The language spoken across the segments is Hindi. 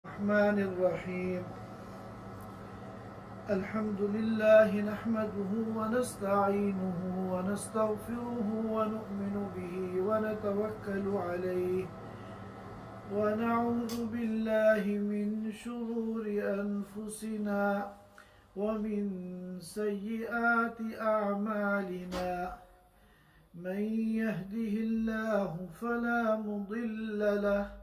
रहमानिर्रहीम। अल्हम्दुलिल्लाहि नहमदुहु व नस्तईनुहु व नस्तगफिरुहु व नु'मिनु बिही व नतवक्कलु अलैहि व नऊज़ु बिल्लाहि मिन शुरूरि अनफुसिना व मिन सय्यिआति अअमालिना। मन यहदिहिल्लाहु फला मुदिल्ल लहु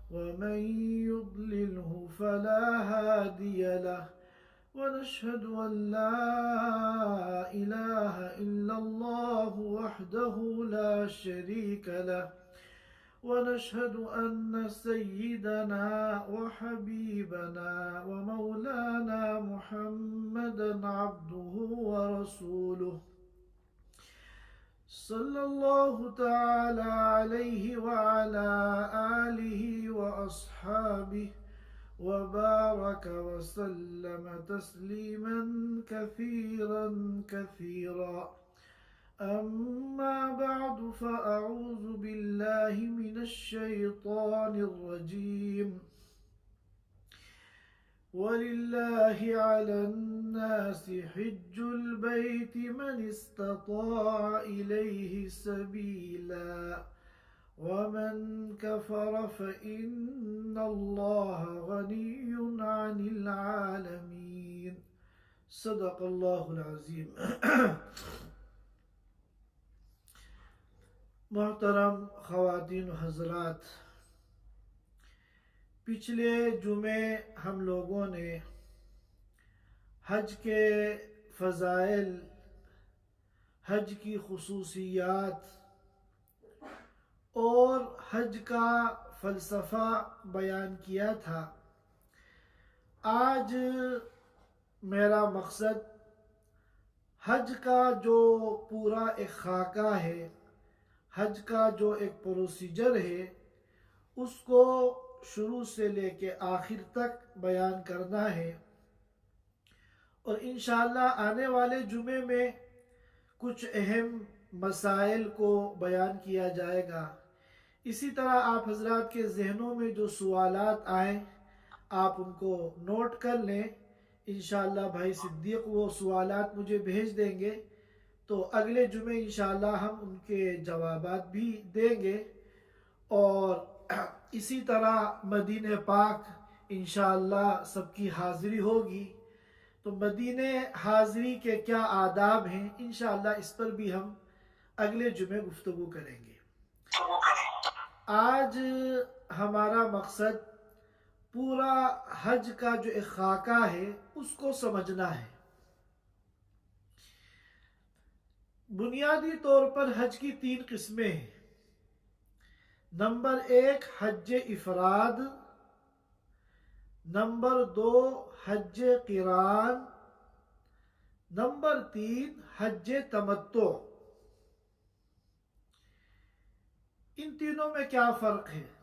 वमन युद्लिल्हु फला हादिय लहु वनशहद अन ला इलाहा इल्लल्लाहु वहदहु ला शरीक लहु वनशहद अन्न सय्यिदना व हबीबना व मौलाना मुहम्मदन अब्दुहु व रसूलुहु सल्लल्लाहु तआला अलैहि व अला आलिहि व अस्हाबिहि व बारक व सल्लम तस्लीमन कसीरन कसीरा। अम्मा बअद फ़अऊज़ु बिल्लाहि मिनश शैतानिर रजीम। वलिल्लाहि अलन्नासि हिज्जुल बैति मन इस्तताअ इलैहि सबीला वमन कफर फ़इन्नल्लाह गनिय्युन अनिल आलमीन। सदक़ल्लाहुल अज़ीम। मोहतरम ख़वातीन व हज़रात, पिछले जुमे हम लोगों ने हज के फ़ज़ाइल, हज की खुसूसियात और हज का फ़लसफ़ा बयान किया था। आज मेरा मकसद हज का जो पूरा एक खाका है, हज का जो एक प्रोसीजर है, उसको शुरू से लेके आखिर तक बयान करना है। और इंशाअल्लाह आने वाले जुमे में कुछ अहम मसाइल को बयान किया जाएगा। इसी तरह आप हजरात के जहनों में जो सवालात आए आप उनको नोट कर लें। इंशाअल्लाह भाई सिद्दीक़ वो सवालात मुझे भेज देंगे, तो अगले जुमे इंशाअल्लाह हम उनके जवाबात भी देंगे। और इसी तरह मदीने पाक इंशाअल्लाह सबकी हाज़िरी होगी, तो मदीने हाज़िरी के क्या आदाब हैं इंशाअल्लाह इस पर भी हम अगले जुमे गुफ्तगू करेंगे। आज हमारा मकसद पूरा हज का जो एक खाका है उसको समझना है। बुनियादी तौर पर हज की 3 किस्में हैं। नंबर 1 हज इफराद, नंबर 2 हज क़िरान, नंबर 3 हज तमत्तु। इन तीनों में क्या फ़र्क है?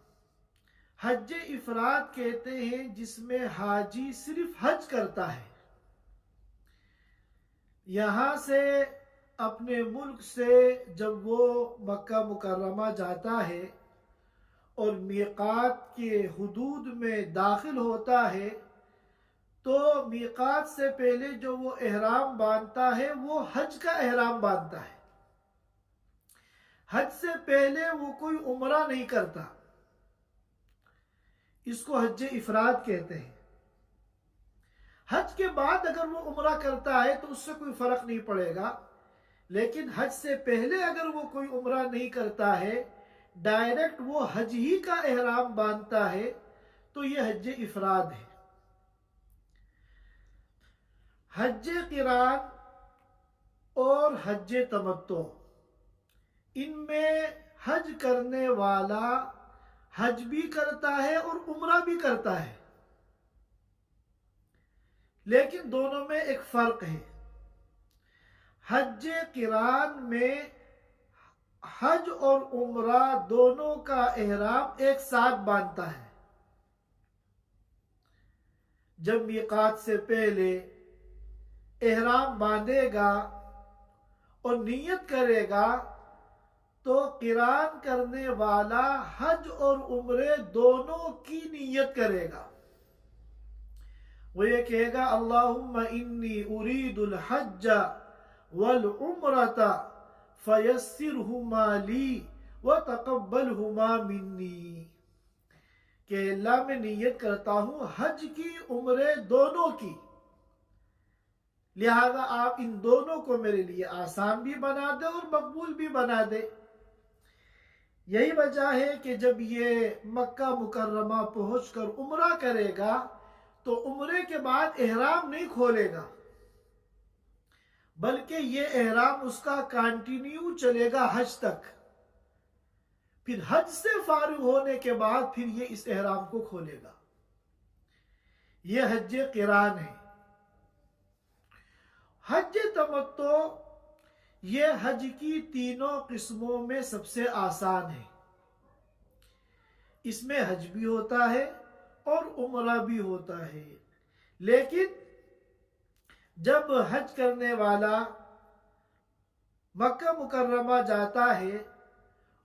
हज इफराद कहते हैं जिसमें हाजी सिर्फ हज करता है, यहाँ से अपने मुल्क से जब वो मक्का मुकर्रमा जाता है और मीक़ात के हुदूद में दाखिल होता है, तो मीक़ात से पहले जो वो एहराम बांधता है वो हज का एहराम बांधता है। हज से पहले वो कोई उम्रा नहीं करता, इसको हज इफराद कहते हैं। हज के बाद अगर वो उम्रा करता है तो उससे कोई फर्क नहीं पड़ेगा, लेकिन हज से पहले अगर वो कोई उम्रा नहीं करता है, डायरेक्ट वो हज ही का एहराम बांधता है, तो ये हज इफराद है। हज क़िरान और हज तमत्तु, इनमें हज करने वाला हज भी करता है और उम्रा भी करता है, लेकिन दोनों में एक फ़र्क है। हज क़िरान में हज और उम्रा दोनों का एहराम एक साथ बांधता है। जब मीक़ात से पहले एहराम बांधेगा और नियत करेगा, तो क़िरान करने वाला हज और उम्रे दोनों की नीयत करेगा। वो ये कहेगा अल्लाहुम्मा इन्नी उरीदुल हज्ज वल उम्रता फयस्सिरहुमा ली व तक़ब्बलहुमा मिन्नी, कि अल्लाह मैं नियत करता हूँ हज की उम्रे दोनों की, लिहाजा आप इन दोनों को मेरे लिए आसान भी बना दे और मकबूल भी बना दे। यही वजह है कि जब ये मक्का मुकर्रमा पहुंचकर उम्रा करेगा तो उम्रे के बाद एहराम नहीं खोलेगा, बल्कि ये एहराम उसका कंटिन्यू चलेगा हज तक। फिर हज से फारिग होने के बाद फिर ये इस एहराम को खोलेगा। ये हज क़िरान है। हज तमत्तो ये हज की तीनों किस्मों में सबसे आसान है। इसमें हज भी होता है और उम्रा भी होता है, लेकिन जब हज करने वाला मक्का मुकर्रमा जाता है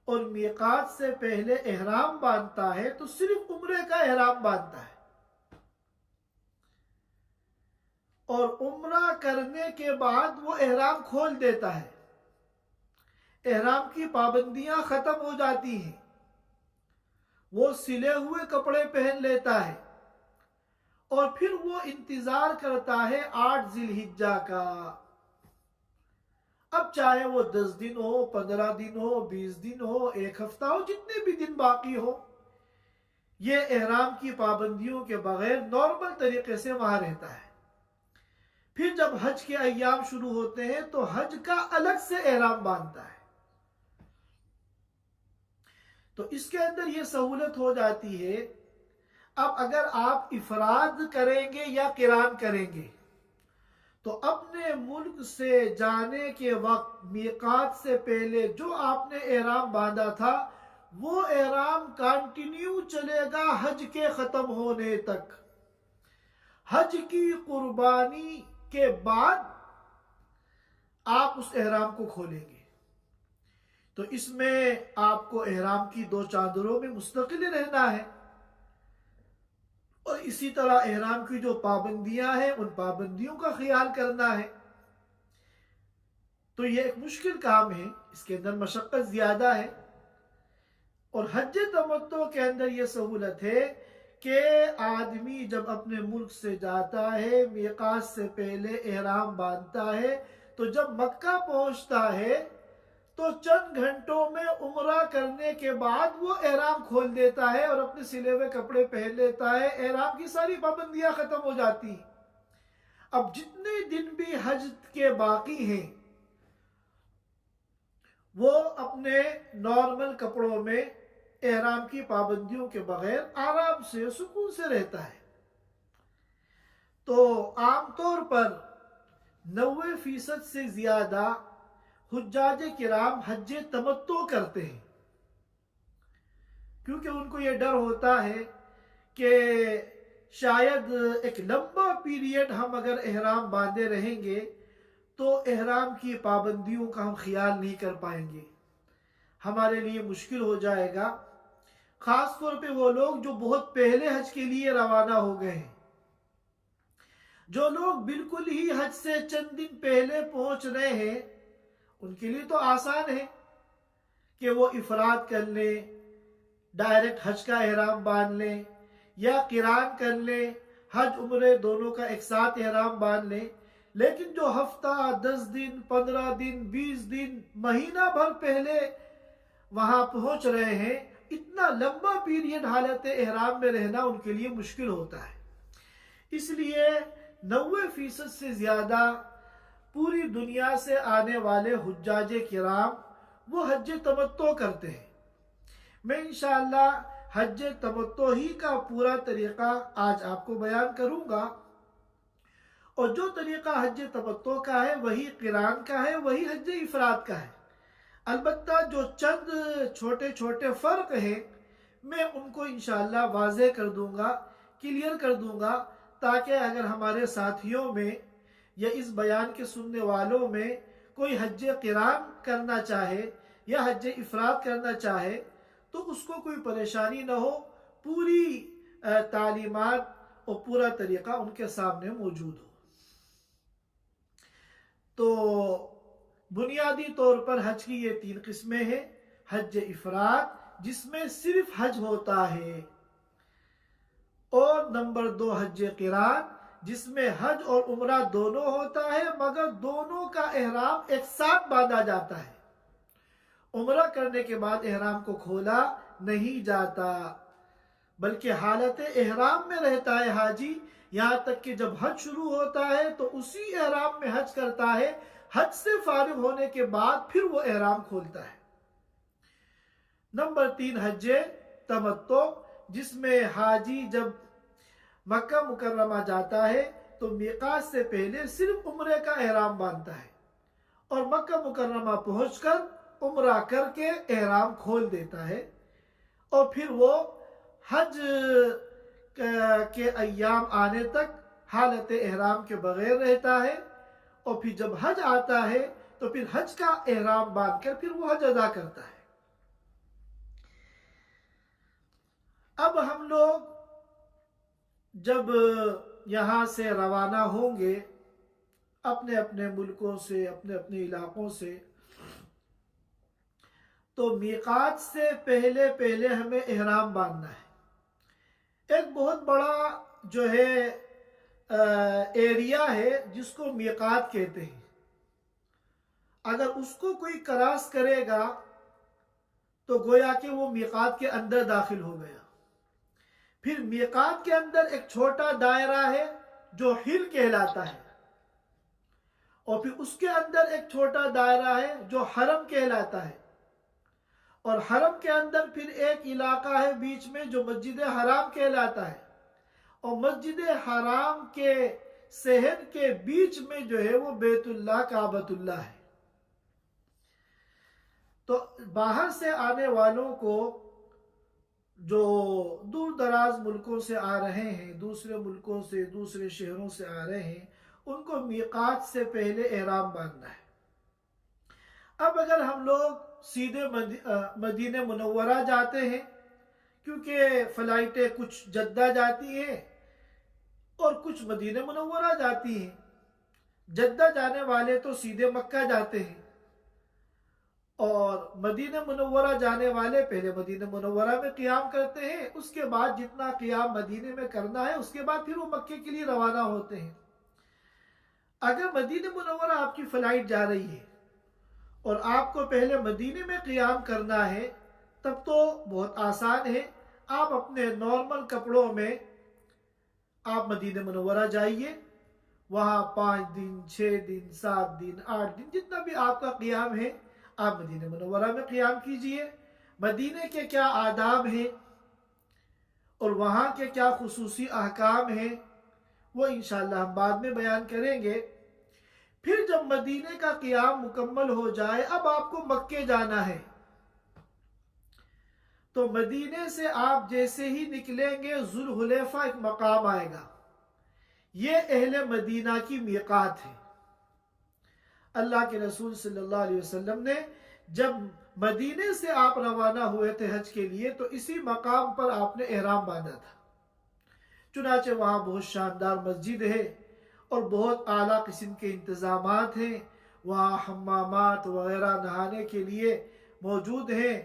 और मीकात से पहले एहराम बांधता है तो सिर्फ उम्रे का एहराम बांधता है, और उम्रा करने के बाद वो एहराम खोल देता है। एहराम की पाबंदियां खत्म हो जाती हैं, वो सिले हुए कपड़े पहन लेता है और फिर वो इंतजार करता है 8 जिलहिज्जा का। अब चाहे वो 10 दिन हो, 15 दिन हो, 20 दिन हो, 1 हफ्ता हो, जितने भी दिन बाकी हो, ये एहराम की पाबंदियों के बगैर नॉर्मल तरीके से वहां रहता है। फिर जब हज के अय्याम शुरू होते हैं तो हज का अलग से एहराम बांधता है। तो इसके अंदर ये सहूलत हो जाती है। अब अगर आप इफराद करेंगे या किरान करेंगे तो अपने मुल्क से जाने के वक्त मीकात से पहले जो आपने एहराम बांधा था वो एहराम कंटिन्यू चलेगा हज के खत्म होने तक। हज की कुर्बानी के बाद आप उस एहराम को खोलेंगे। तो इसमें आपको एहराम की 2 चादरों में मुस्तकिल रहना है, और इसी तरह एहराम की जो पाबंदियां हैं उन पाबंदियों का ख्याल करना है। तो यह एक मुश्किल काम है, इसके अंदर मशक्कत ज्यादा है। और हज तमत्तो के अंदर यह सहूलत है कि आदमी जब अपने मुल्क से जाता है, मीकात से पहले एहराम बांधता है, तो जब मक्का पहुंचता है तो चंद घंटों में उम्रा करने के बाद वो एहराम खोल देता है और अपने सिले हुए कपड़े पहन लेता है। एहराम की सारी पाबंदियां खत्म हो जाती हैं। अब जितने दिन भी हज के बाकी हैं वो अपने नॉर्मल कपड़ों में एहराम की पाबंदियों के बगैर आराम से सुकून से रहता है। तो आमतौर पर 90% से ज्यादा हुज्जाज किराम हज तमत्तो करते हैं, क्योंकि उनको ये डर होता है कि शायद एक लंबा पीरियड हम अगर एहराम बांधे रहेंगे तो एहराम की पाबंदियों का हम ख्याल नहीं कर पाएंगे, हमारे लिए मुश्किल हो जाएगा। खास तौर पे वो लोग जो बहुत पहले हज के लिए रवाना हो गए हैं। जो लोग बिल्कुल ही हज से चंद दिन पहले पहुंच रहे हैं उनके लिए तो आसान है कि वो इफराद कर ले, डायरेक्ट हज का एहराम बांध ले, या किरान कर ले, हज उम्रे दोनों का एक साथ एहराम बांध ले। लेकिन जो हफ्ता, 10 दिन, 15 दिन, 20 दिन, महीना भर पहले वहां पहुंच रहे हैं, इतना लंबा पीरियड हालत एहराम में रहना उनके लिए मुश्किल होता है। इसलिए 90% से ज्यादा पूरी दुनिया से आने वाले हुज्जाज किराम वो हज तमत्तो करते हैं। मैं इंशाअल्लाह हज तमत्तो ही का पूरा तरीका आज आपको बयान करूंगा, और जो तरीका हज तमत्तो का है वही किरान का है, वही हज इफराद का है। अलबत्ता जो चंद छोटे छोटे फर्क हैं मैं उनको इंशाअल्लाह वाज़ेह कर दूंगा, क्लियर कर दूंगा, ताकि अगर हमारे साथियों में या इस बयान के सुनने वालों में कोई हज किरान करना चाहे या हज इफराद करना चाहे तो उसको कोई परेशानी न हो। पूरी तालीमात वो पूरा तरीका उनके सामने मौजूद हो। तो बुनियादी तौर पर हज की ये 3 किस्में हैं। हज इफराद जिसमें सिर्फ हज होता है, और नंबर 2 हज क़िरान जिसमें हज और उम्रा दोनों होता है, मगर दोनों का एहराम एक साथ बांधा जाता है। उम्रा करने के बाद एहराम को खोला नहीं जाता, बल्कि हालत एहराम में रहता है हाजी, यहाँ तक कि जब हज शुरू होता है तो उसी एहराम में हज करता है। हज से फारिग होने के बाद फिर वो एहराम खोलता है। नंबर 3 हज तमत्तो जिसमें हाजी जब मक्का मुकर्रमा जाता है तो मीकात से पहले सिर्फ उम्रे का एहराम बांधता है, और मक्का मुकर्रमा पहुंचकर उम्रा करके एहराम खोल देता है, और फिर वो हज के अय्याम आने तक हालत एहराम के बगैर रहता है, और फिर जब हज आता है तो फिर हज का एहराम बांधकर फिर वो हज अदा करता है। अब हम लोग जब यहाँ से रवाना होंगे अपने अपने मुल्कों से, अपने अपने इलाकों से, तो मीकात से पहले पहले हमें एहराम बांधना है। एक बहुत बड़ा जो है एरिया है जिसको मीकात कहते हैं। अगर उसको कोई क्रॉस करेगा तो गोया कि वो मीकात के अंदर दाखिल हो गया। फिर मीकात के अंदर एक छोटा दायरा है जो हिल कहलाता है, और फिर उसके अंदर एक छोटा दायरा है जो हरम कहलाता है, और हरम के अंदर फिर एक इलाका है बीच में जो मस्जिद हराम कहलाता है, और मस्जिद हराम के सहन के बीच में जो है वो बैतुल्लाह काबतुल्लाह है। तो बाहर से आने वालों को, जो दूर दराज मुल्कों से आ रहे हैं, दूसरे मुल्कों से, दूसरे शहरों से आ रहे हैं, उनको मीकात से पहले एहराम बांधना है। अब अगर हम लोग सीधे मदीने मुनव्वरा जाते हैं, क्योंकि फ़्लाइटें कुछ जद्दा जाती हैं और कुछ मदीने मुनव्वरा जाती हैं। जद्दा जाने वाले तो सीधे मक्का जाते हैं, और मदीने मुनव्वरा जाने वाले पहले मदीने मुनव्वरा में क़ियाम करते हैं, उसके बाद जितना क़ियाम मदीने में करना है उसके बाद फिर वो मक्के के लिए रवाना होते हैं। अगर मदीने मुनव्वरा आपकी फ़्लाइट जा रही है और आपको पहले मदीने में क़ियाम करना है, तब तो बहुत आसान है। आप अपने नॉर्मल कपड़ों में आप मदीने मुनव्वरा जाइए, वहाँ 5 दिन, 6 दिन, 7 दिन, 8 दिन, जितना भी आपका क़ियाम है आप मदीने मुनव्वरा में क़ियाम कीजिए। मदीने के क्या आदाब हैं और वहाँ के क्या खुसूसी अहकाम हैं वो इंशाअल्लाह हम बाद में बयान करेंगे। फिर जब मदीने का क़ियाम मुकम्मल हो जाए, अब आपको मक्के जाना है, तो मदीने से आप जैसे ही निकलेंगे जुल्हुलैफा एक मकाम आएगा। ये अहले मदीना की मीकात है। अल्लाह के रसूल सल्लल्लाहु अलैहि वसल्लम ने जब मदीने से आप रवाना हुए थे हज के लिए, तो इसी मकाम पर आपने एहराम बांधा था। चुनाचे वहाँ बहुत शानदार मस्जिद है और बहुत आला किस्म के इंतज़ामात हैं। वहाँ हम्मामात वगैरह नहाने के लिए मौजूद हैं,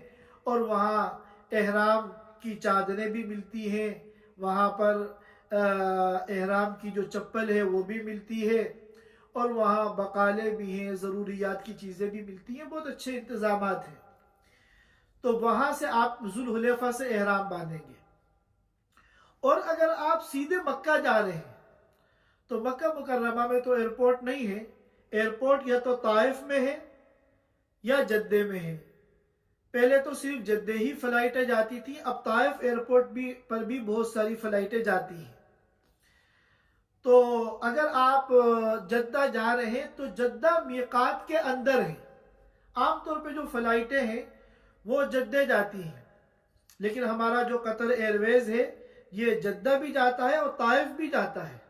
और वहाँ एहराम की चादरें भी मिलती हैं। वहाँ पर एहराम की जो चप्पल है वो भी मिलती है, और वहाँ बकाले भी हैं, ज़रूरियात की चीज़ें भी मिलती हैं। बहुत अच्छे इंतज़ामात हैं। तो वहाँ से आप जुल्हुलैफा से एहराम बांधेंगे। और अगर आप सीधे मक्का जा रहे हैं तो मक्का मुकर्रमा में तो एयरपोर्ट नहीं है। एयरपोर्ट या तो ताइफ में है या जद्दे में है। पहले तो सिर्फ जद्दे ही फ़्लाइटें जाती थी, अब ताइफ एयरपोर्ट पर भी बहुत सारी फ़्लाइटें जाती हैं। तो अगर आप जद्दा जा रहे हैं तो जद्दा मीकात के अंदर है। आमतौर पे जो फ़्लाइटें हैं वो जद्दे जाती हैं, लेकिन हमारा जो कतर एयरवेज़ है ये जद्दा भी जाता है और ताइफ भी जाता है।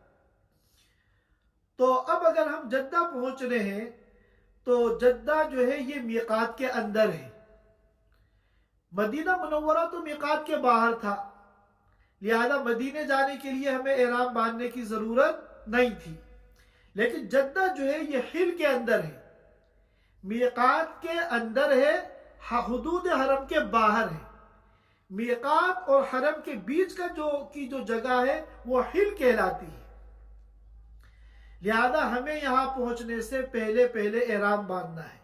तो अब अगर हम जद्दा पहुंच रहे हैं तो जद्दा जो है ये मीकात के अंदर है। मदीना मुनव्वरा तो मीकात के बाहर था, लिहाजा मदीने जाने के लिए हमें एहराम बांधने की जरूरत नहीं थी। लेकिन जद्दा जो है ये हिल के अंदर है, मीकात के अंदर है, हुदूद हरम के बाहर है। मीकात और हरम के बीच का जो जगह है वो हिल कहलाती है। लिहाजा हमें यहां पहुंचने से पहले पहले एहराम बांधना है।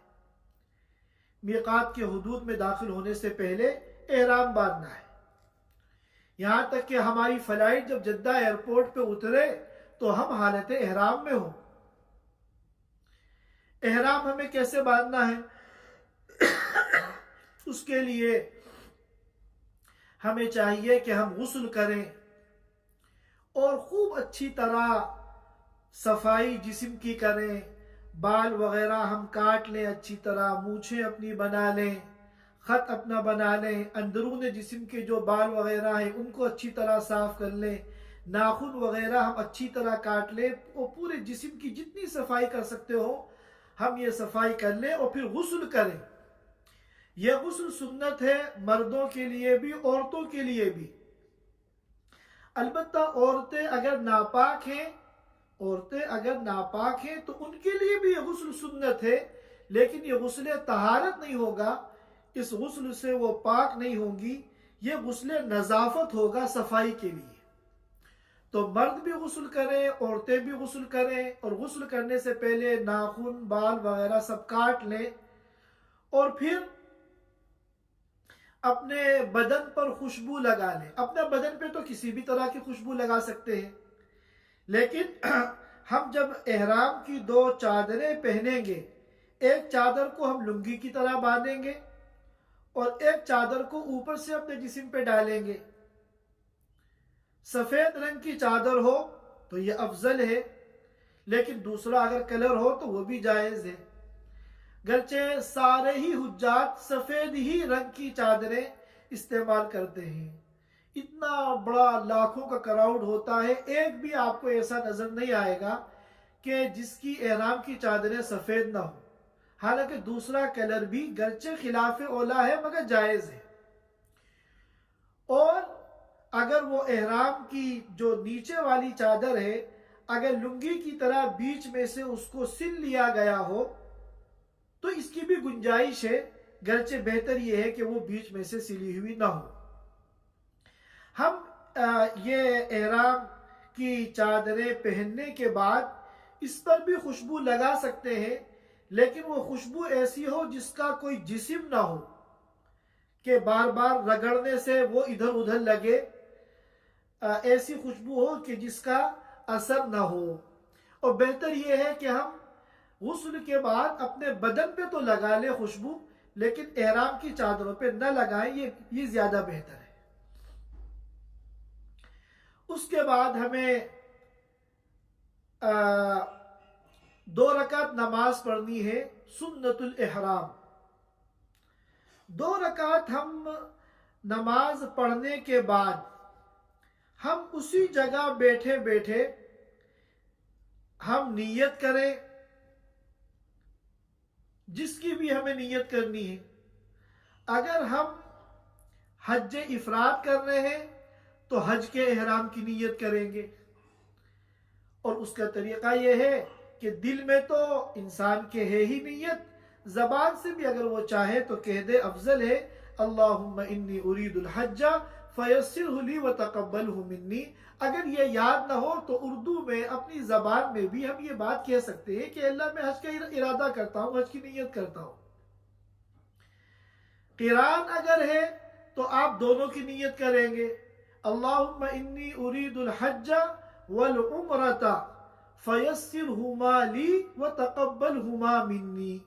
मीकात के हुदूद में दाखिल होने से पहले एहराम बांधना है। यहां तक कि हमारी फ्लाइट जब जद्दा एयरपोर्ट पे उतरे तो हम हालत एहराम में हो। एहराम हमें कैसे बांधना है? उसके लिए हमें चाहिए कि हम गुस्ल करें और खूब अच्छी तरह सफाई जिस्म की करें। बाल वगैरह हम काट लें अच्छी तरह, मूछें अपनी बना लें, खत अपना बना लें, अंदरून जिस्म के जो बाल वगैरह हैं उनको अच्छी तरह साफ कर लें, नाखून वगैरह हम अच्छी तरह काट लें और पूरे जिस्म की जितनी सफाई कर सकते हो हम ये सफाई कर लें और फिर गुस्ल करें। यह गुस्ल सुन्नत है, मर्दों के लिए भी औरतों के लिए भी। अलबत्ता औरतें अगर नापाक हैं तो उनके लिए भी यह गुस्ल सुन्नत है, लेकिन यह गुस्ल तहारत नहीं होगा, इस गुस्ल से वो पाक नहीं होंगी, यह गुस्ल नजाफत होगा, सफाई के लिए। तो मर्द भी गुस्ल करें, औरतें भी गुस्ल करें और गुस्ल करने से पहले नाखून बाल वगैरह सब काट लें और फिर अपने बदन पर खुशबू लगा लें। अपने बदन पे तो किसी भी तरह की खुशबू लगा सकते हैं, लेकिन हम जब एहराम की 2 चादरें पहनेंगे, एक चादर को हम लुंगी की तरह बांधेंगे और एक चादर को ऊपर से अपने जिस्म पे डालेंगे। सफेद रंग की चादर हो तो यह अफजल है, लेकिन दूसरा अगर कलर हो तो वो भी जायज है। गरचे सारे ही हुज्जात सफेद ही रंग की चादरें इस्तेमाल करते हैं। इतना बड़ा लाखों का क्राउड होता है, एक भी आपको ऐसा नजर नहीं आएगा कि जिसकी एहराम की चादरें सफेद ना हो। हालांकि दूसरा कलर भी गरचे खिलाफ औला है मगर जायज है। और अगर वो एहराम की जो नीचे वाली चादर है अगर लुंगी की तरह बीच में से उसको सिल लिया गया हो तो इसकी भी गुंजाइश है, गरचे बेहतर यह है कि वो बीच में से सिली हुई ना हो। हम ये एहराम की चादरें पहनने के बाद इस पर भी खुशबू लगा सकते हैं, लेकिन वो खुशबू ऐसी हो जिसका कोई जिस्म ना हो कि बार बार रगड़ने से वो इधर उधर लगे। ऐसी खुशबू हो कि जिसका असर ना हो। और बेहतर यह है कि हम गुस्ल के बाद अपने बदन पे तो लगा ले खुशबू, लेकिन एहराम की चादरों पे न लगाएं, ये ज्यादा बेहतर है। उसके बाद हमें 2 रकात नमाज पढ़नी है, सुन्नतुल एहराम। 2 रकात हम नमाज पढ़ने के बाद हम उसी जगह बैठे बैठे हम नियत करें जिसकी भी हमें नियत करनी है। अगर हम हज इफराद कर रहे हैं तो हज के एहराम की नियत करेंगे, और उसका तरीका यह है कि दिल में तो इंसान के है ही नियत, जबान से भी अगर वो चाहे तो कह दे, अफजल है अल्लाहुम्मा इन्नी उरीदुल हज्जा फयस्सिरहु ली व तक़ब्बलहु मिन्नी। अगर ये याद ना हो तो उर्दू में अपनी जबान में भी हम ये बात कह सकते हैं कि अल्लाह मैं हज का इरादा करता हूँ, हज की नियत करता हूँ। क़िरान अगर है तो आप दोनों की नियत करेंगे, अल्लाहुम्मा इन्नी उरीदुल हज्जा वल उम्रता फयस्सिरहुमा ली व तक़ब्बलहुमा मिन्नी।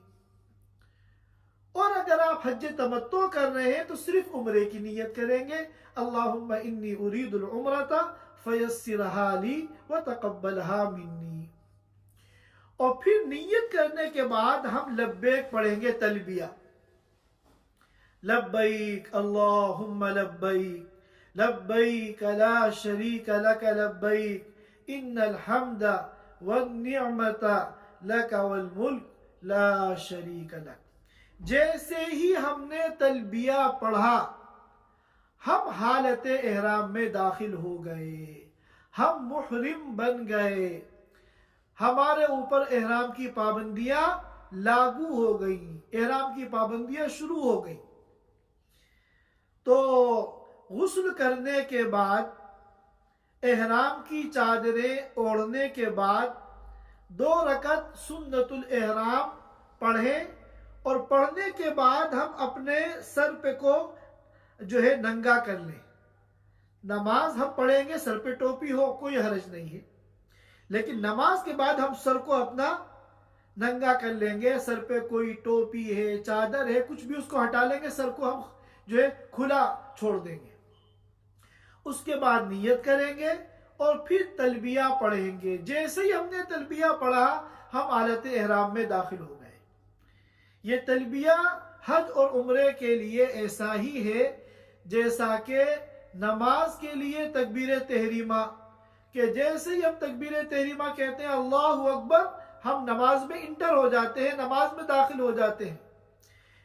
और अगर आप हज तमत्तो कर रहे हैं तो सिर्फ उम्रे की नियत करेंगे, अल्लाहुम्मा इन्नी उरीदुल उम्रता फयस्सिरहा ली व तक़ब्बलहा मिन्नी। और फिर नियत करने के बाद हम लब्बैक पढ़ेंगे, तलबिया, लब्बैक अल्लाहुम्मा लब्बैक लब्बैक ला शरीक लक लब्बैक इन्नल हम्दा वन निअमता लक वल मुल्क ला शरीक लक। जैसे ही हमने तलबिया पढ़ा हम हालत एहराम में दाखिल हो गए, हम मुहरिम बन गए, हमारे ऊपर एहराम की पाबंदियां लागू हो गई, एहराम की पाबंदियां शुरू हो गई। तो गुस्ल करने के बाद, एहराम की चादरें ओढ़ने के बाद 2 रकत सुन्नतुल एहराम पढ़ें, और पढ़ने के बाद हम अपने सर पे को जो है नंगा कर लें। नमाज हम पढ़ेंगे, सर पे टोपी हो कोई हर्ज नहीं है, लेकिन नमाज के बाद हम सर को अपना नंगा कर लेंगे। सर पे कोई टोपी है, चादर है, कुछ भी उसको हटा लेंगे, सर को हम जो है खुला छोड़ देंगे। उसके बाद नियत करेंगे और फिर तलबिया पढ़ेंगे। जैसे ही हमने तलबिया पढ़ा, हम हालत एहराम में दाखिल हो गए। ये तलबिया हज और उम्रे के लिए ऐसा ही है जैसा कि नमाज के लिए तकबीर तहरीमा, कि जैसे ही हम तकबीर तहरीमा कहते हैं अल्लाहु अकबर, हम नमाज में इंटर हो जाते हैं, नमाज में दाखिल हो जाते हैं।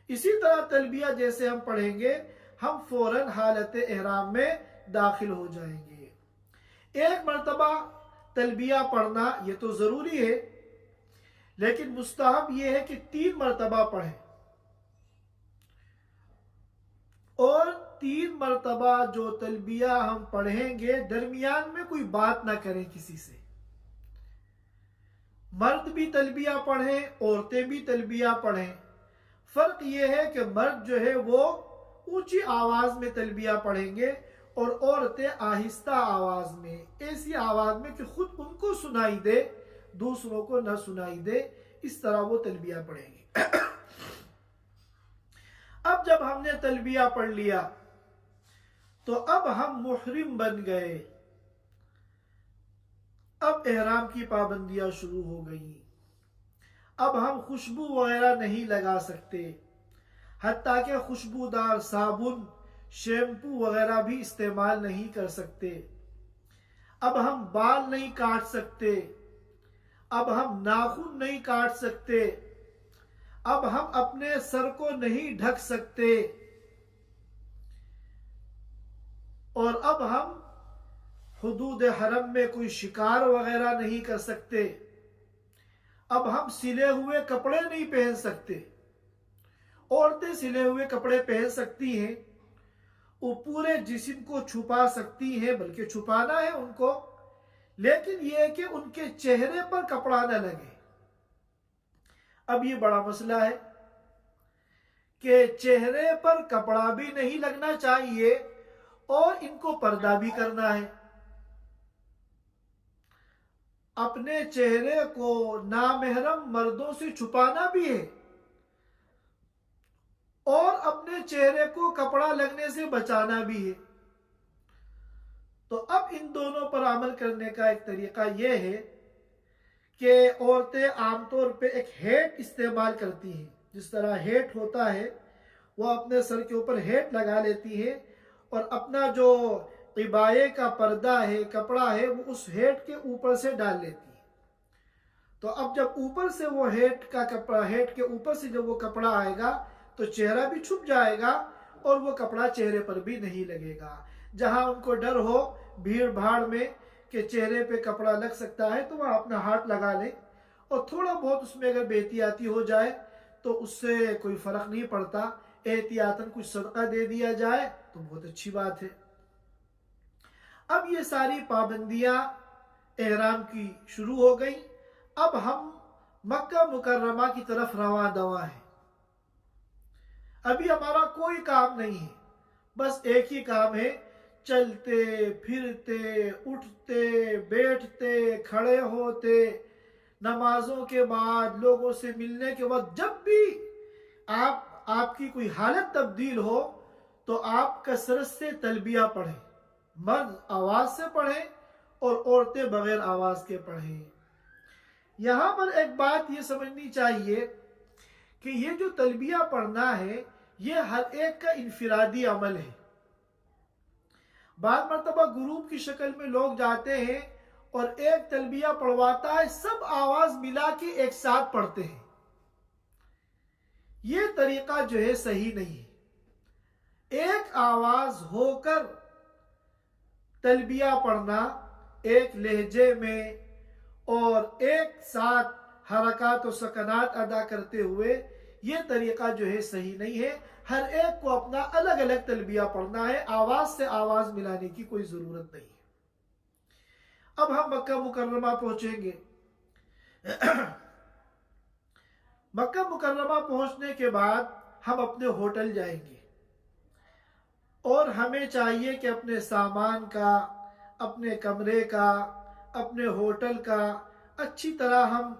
इसी तरह तलबिया जैसे हम पढ़ेंगे, हम फौरन हालत एहराम में दाखिल हो जाएंगे। एक मरतबा तलबिया पढ़ना ये तो ज़रूरी है, लेकिन मुस्तहब ये है कि 3 मरतबा पढ़ें, और 3 मरतबा जो तलबिया हम पढ़ेंगे दरमियान में कोई बात ना करें किसी से। मर्द भी तलबिया पढ़ें, औरतें भी तलबिया पढ़ें। फर्क यह है कि मर्द जो है वो ऊंची आवाज में तलबिया पढ़ेंगे और औरतें आहिस्ता आवाज में, ऐसी आवाज में कि खुद उनको सुनाई दे, दूसरों को न सुनाई दे, इस तरह वो तलबिया पढ़ेंगे। अब जब हमने तलबिया पढ़ लिया तो अब हम मुहरिम बन गए। अब एहराम की पाबंदियां शुरू हो गई। अब हम खुशबू वगैरह नहीं लगा सकते, हत्ता कि खुशबूदार साबुन, शैम्पू वगैरह भी इस्तेमाल नहीं कर सकते। अब हम बाल नहीं काट सकते, अब हम नाखून नहीं काट सकते, अब हम अपने सर को नहीं ढक सकते, और अब हम हुदूद हरम में कोई शिकार वगैरह नहीं कर सकते। अब हम सिले हुए कपड़े नहीं पहन सकते। औरतें सिले हुए कपड़े पहन सकती हैं, वो पूरे जिस्म को छुपा सकती हैं, बल्कि छुपाना है उनको, लेकिन यह है कि उनके चेहरे पर कपड़ा न लगे। अब ये बड़ा मसला है कि चेहरे पर कपड़ा भी नहीं लगना चाहिए और इनको पर्दा भी करना है। अपने चेहरे को नामहरम मर्दों से छुपाना भी है और अपने चेहरे को कपड़ा लगने से बचाना भी है। तो अब इन दोनों पर अमल करने का एक तरीका यह है कि औरतें आमतौर पे एक हेट इस्तेमाल करती हैं। जिस तरह हेट होता है, वो अपने सर के ऊपर हेट लगा लेती है और अपना जो इबाए का पर्दा है, कपड़ा है, वो उस हेट के ऊपर से डाल लेती है। तो अब जब ऊपर से वो हेट का कपड़ा, हेट के ऊपर से जब वो कपड़ा आएगा तो चेहरा भी छुप जाएगा और वो कपड़ा चेहरे पर भी नहीं लगेगा। जहां उनको डर हो भीड़ भाड़ में कि चेहरे पे कपड़ा लग सकता है, तो वह अपना हाथ लगा ले, और थोड़ा बहुत उसमें अगर बेहतियाती हो जाए तो उससे कोई फर्क नहीं पड़ता। एहतियातन कुछ सदका दे दिया जाए तो बहुत अच्छी बात है। अब ये सारी पाबंदियां एहराम की शुरू हो गई। अब हम मक्का मुकर्रमा की तरफ रवां दवा है। अभी हमारा कोई काम नहीं है, बस एक ही काम है, चलते फिरते, उठते बैठते, खड़े होते, नमाजों के बाद, लोगों से मिलने के बाद, जब भी आपकी कोई हालत तब्दील हो तो आप कसरत से तलबिया पढ़ें। मर्द आवाज से पढ़ें और औरतें बगैर आवाज के पढ़ें। यहां पर एक बात ये समझनी चाहिए कि ये जो तलबिया पढ़ना है, ये हर एक का इनफिरादी अमल है। बाद मरतबा ग्रुप की शक्ल में लोग जाते हैं और एक तलबिया पढ़वाता है, सब आवाज मिला के एक साथ पढ़ते हैं। ये तरीका जो है सही नहीं है। एक आवाज होकर तलबिया पढ़ना, एक लहजे में और एक साथ हरकत और सकनात अदा करते हुए, ये तरीका जो है सही नहीं है। हर एक को अपना अलग अलग तलबिया पढ़ना है, आवाज से आवाज मिलाने की कोई जरूरत नहीं है। अब हम मक्का मुकर्रमा पहुंचेंगे। मक्का मुकर्रमा पहुंचने के बाद हम अपने होटल जाएंगे और हमें चाहिए कि अपने सामान का, अपने कमरे का, अपने होटल का अच्छी तरह हम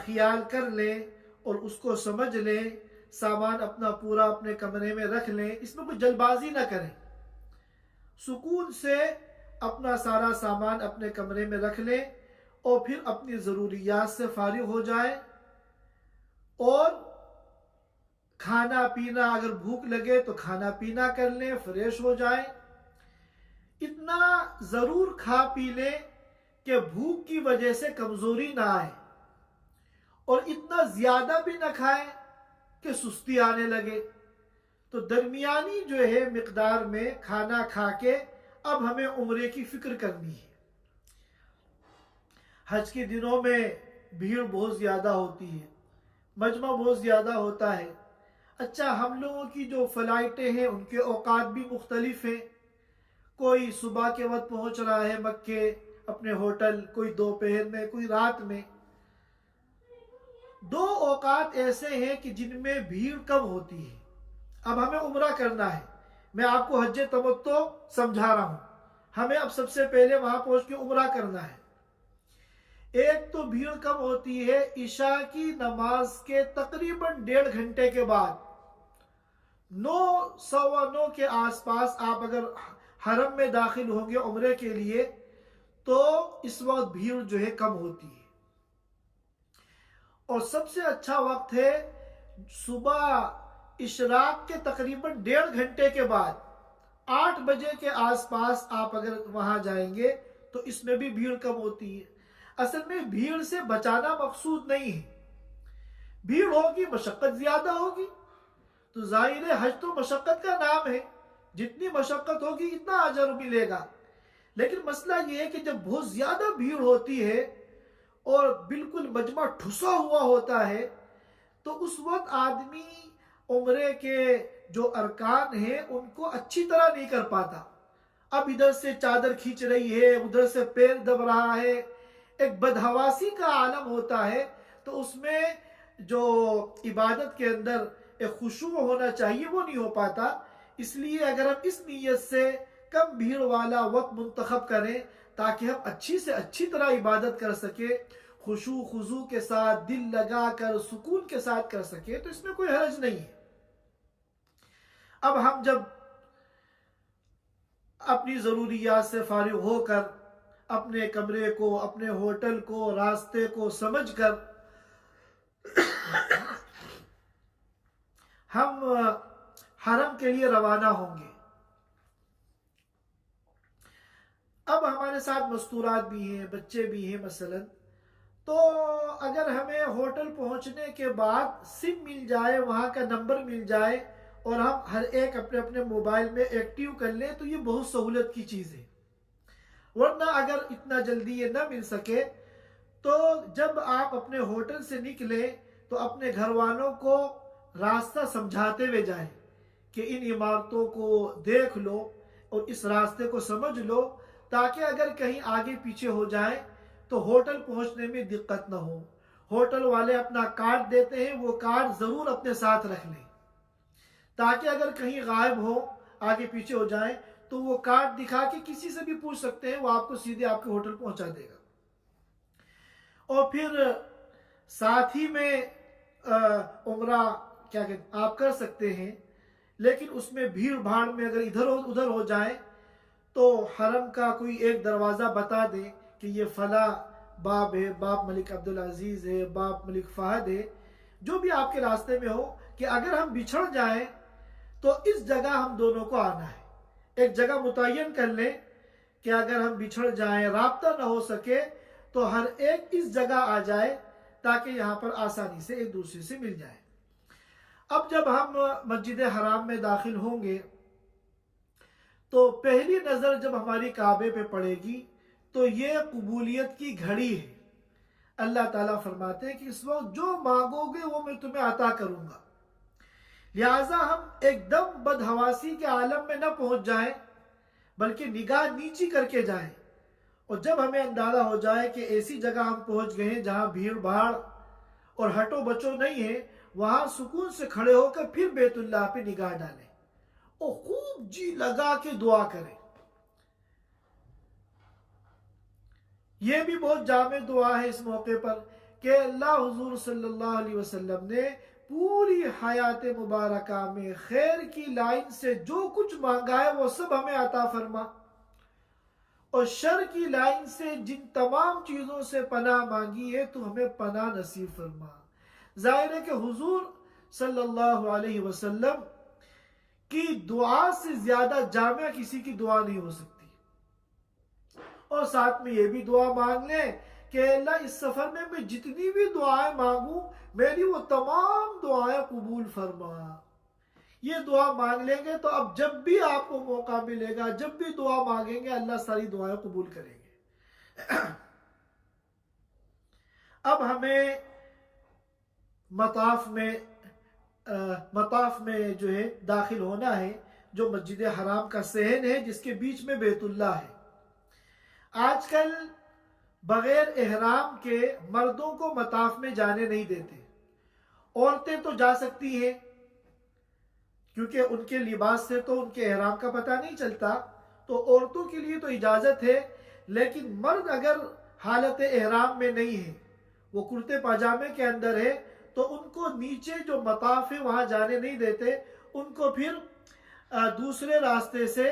ख्याल कर लें और उसको समझ लें। सामान अपना पूरा अपने कमरे में रख लें, इसमें कोई जल्दबाजी ना करें। सुकून से अपना सारा सामान अपने कमरे में रख लें और फिर अपनी ज़रूरियात से फारिग हो जाए। और खाना पीना, अगर भूख लगे तो खाना पीना कर लें, फ्रेश हो जाए। इतना ज़रूर खा पी लें कि भूख की वजह से कमज़ोरी ना आए, और इतना ज़्यादा भी ना खाएं कि सुस्ती आने लगे। तो दरमियानी जो है मिकदार में खाना खा के अब हमें उम्रे की फिक्र करनी है। हज के दिनों में भीड़ बहुत ज़्यादा होती है, मजमा बहुत ज़्यादा होता है। अच्छा, हम लोगों की जो फ़लाइटें हैं उनके औकात भी मुख्तलिफ हैं। कोई सुबह के वक्त पहुंच रहा है मक्के अपने होटल, कोई दोपहर में, कोई रात में। दो औकात ऐसे हैं कि जिनमें भीड़ कम होती है। अब हमें उम्रा करना है, मैं आपको हज तमत्तो समझा रहा हूं। हमें अब सबसे पहले वहां पहुंच के उम्रा करना है। एक तो भीड़ कम होती है ईशा की नमाज के तकरीबन 1.5 घंटे के बाद। 9, 9:15 के आसपास आप अगर हरम में दाखिल होंगे उम्रे के लिए तो इस वक्त भीड़ जो है कम होती है। और सबसे अच्छा वक्त है सुबह इशराक के तकरीबन 1.5 घंटे के बाद 8 बजे के आसपास आप अगर वहां जाएंगे तो इसमें भी भीड़ कम होती है। असल में भीड़ से बचाना मकसूद नहीं है। भीड़ होगी, मशक्कत ज्यादा होगी, तो जाहिर है हज तो मशक्कत का नाम है, जितनी मशक्कत होगी इतना अजर मिलेगा। लेकिन मसला यह है कि जब बहुत ज्यादा भीड़ होती है और बिल्कुल मजमा ठुसा हुआ होता है तो उस वक्त आदमी उम्रे के जो अरकान हैं उनको अच्छी तरह नहीं कर पाता। अब इधर से चादर खींच रही है, उधर से पैर दब रहा है, एक बदहवासी का आलम होता है। तो उसमें जो इबादत के अंदर एक खुशू होना चाहिए वो नहीं हो पाता। इसलिए अगर हम इस नीयत से कम भीड़ वाला वक्त मुंतखब करें ताकि हम अच्छी से अच्छी तरह इबादत कर सके, खुशू खुजू के साथ, दिल लगा कर, सुकून के साथ कर सके, तो इसमें कोई हर्ज नहीं है। अब हम जब अपनी ज़रूरियात से फारिग होकर अपने कमरे को, अपने होटल को, रास्ते को समझकर हम हरम के लिए रवाना होंगे। अब हमारे साथ मस्तूरात भी हैं, बच्चे भी हैं मसलन। तो अगर हमें होटल पहुंचने के बाद सिम मिल जाए, वहां का नंबर मिल जाए और हम हर एक अपने अपने मोबाइल में एक्टिव कर लें तो ये बहुत सहूलत की चीज़ है। वरना अगर इतना जल्दी ये ना मिल सके तो जब आप अपने होटल से निकले तो अपने घर वालों को रास्ता समझाते हुए जाएं कि इन इमारतों को देख लो और इस रास्ते को समझ लो, ताकि अगर कहीं आगे पीछे हो जाए तो होटल पहुंचने में दिक्कत ना हो। होटल वाले अपना कार्ड देते हैं, वो कार्ड जरूर अपने साथ रख लें ताकि अगर कहीं गायब हो, आगे पीछे हो जाए तो वो कार्ड दिखा के किसी से भी पूछ सकते हैं, वो आपको सीधे आपके होटल पहुंचा देगा। और फिर साथ ही में उम्रा क्या कहते आप कर सकते हैं, लेकिन उसमें भीड़ भाड़ में अगर इधर उधर हो जाए तो हरम का कोई एक दरवाज़ा बता दे कि ये फला बाब है, बाब मलिक अब्दुल अजीज़ है, बाब मलिक फ़हद है, जो भी आपके रास्ते में हो, कि अगर हम बिछड़ जाएं तो इस जगह हम दोनों को आना है। एक जगह मुतय्यन कर लें कि अगर हम बिछड़ जाएं, राब्ता ना हो सके, तो हर एक इस जगह आ जाए ताकि यहाँ पर आसानी से एक दूसरे से मिल जाए। अब जब हम मस्जिद हराम में दाखिल होंगे तो पहली नज़र जब हमारी काबे पे पड़ेगी तो ये कबूलियत की घड़ी है। अल्लाह ताला फरमाते हैं कि इस वक्त जो मांगोगे वो मैं तुम्हें अता करूंगा। लिहाजा हम एकदम बदहवासी के आलम में न पहुंच जाएं, बल्कि निगाह नीची करके जाएं। और जब हमें अंदाजा हो जाए कि ऐसी जगह हम पहुंच गए हैं जहां भीड़ भाड़ और हटो बचो नहीं है, वहां सुकून से खड़े होकर फिर बैतुल्लाह पे निगाह डालें और खूब जी लगा के दुआ करें। यह भी बहुत जामे दुआ है इस मौके पर कि अल्लाह हुजूर सल्लल्लाहु अलैहि वसल्लम ने पूरी हयात मुबारका में खैर की लाइन से जो कुछ मांगा है वो सब हमें अता फरमा, और शर की लाइन से जिन तमाम चीजों से पनाह मांगी है तो हमें पनाह नसीब फरमा। जाहिर है कि हुजूर सल्लल्लाहु अलैहि वसल्लम की दुआ से ज्यादा जामिया किसी की दुआ नहीं हो सकती। और साथ में ये भी दुआ मांग लें कि अल्लाह इस सफर में मैं जितनी भी दुआएं मांगू मेरी वो तमाम दुआएं कबूल फरमा। ये दुआ मांग लेंगे तो अब जब भी आपको मौका मिलेगा, जब भी दुआ मांगेंगे, अल्लाह सारी दुआएं कबूल करेंगे। अब हमें मताफ में जो है दाखिल होना है, जो मस्जिद हराम का सहन है जिसके बीच में बैतुल्लाह है। आजकल बगैर एहराम के मर्दों को मताफ में जाने नहीं देते। औरतें तो जा सकती हैं क्योंकि उनके लिबास से तो उनके एहराम का पता नहीं चलता, तो औरतों के लिए तो इजाजत है। लेकिन मर्द अगर हालत एहराम में नहीं है, वो कुर्ते पाजामे के अंदर है, तो उनको नीचे जो मताफ है वहां जाने नहीं देते। उनको फिर दूसरे रास्ते से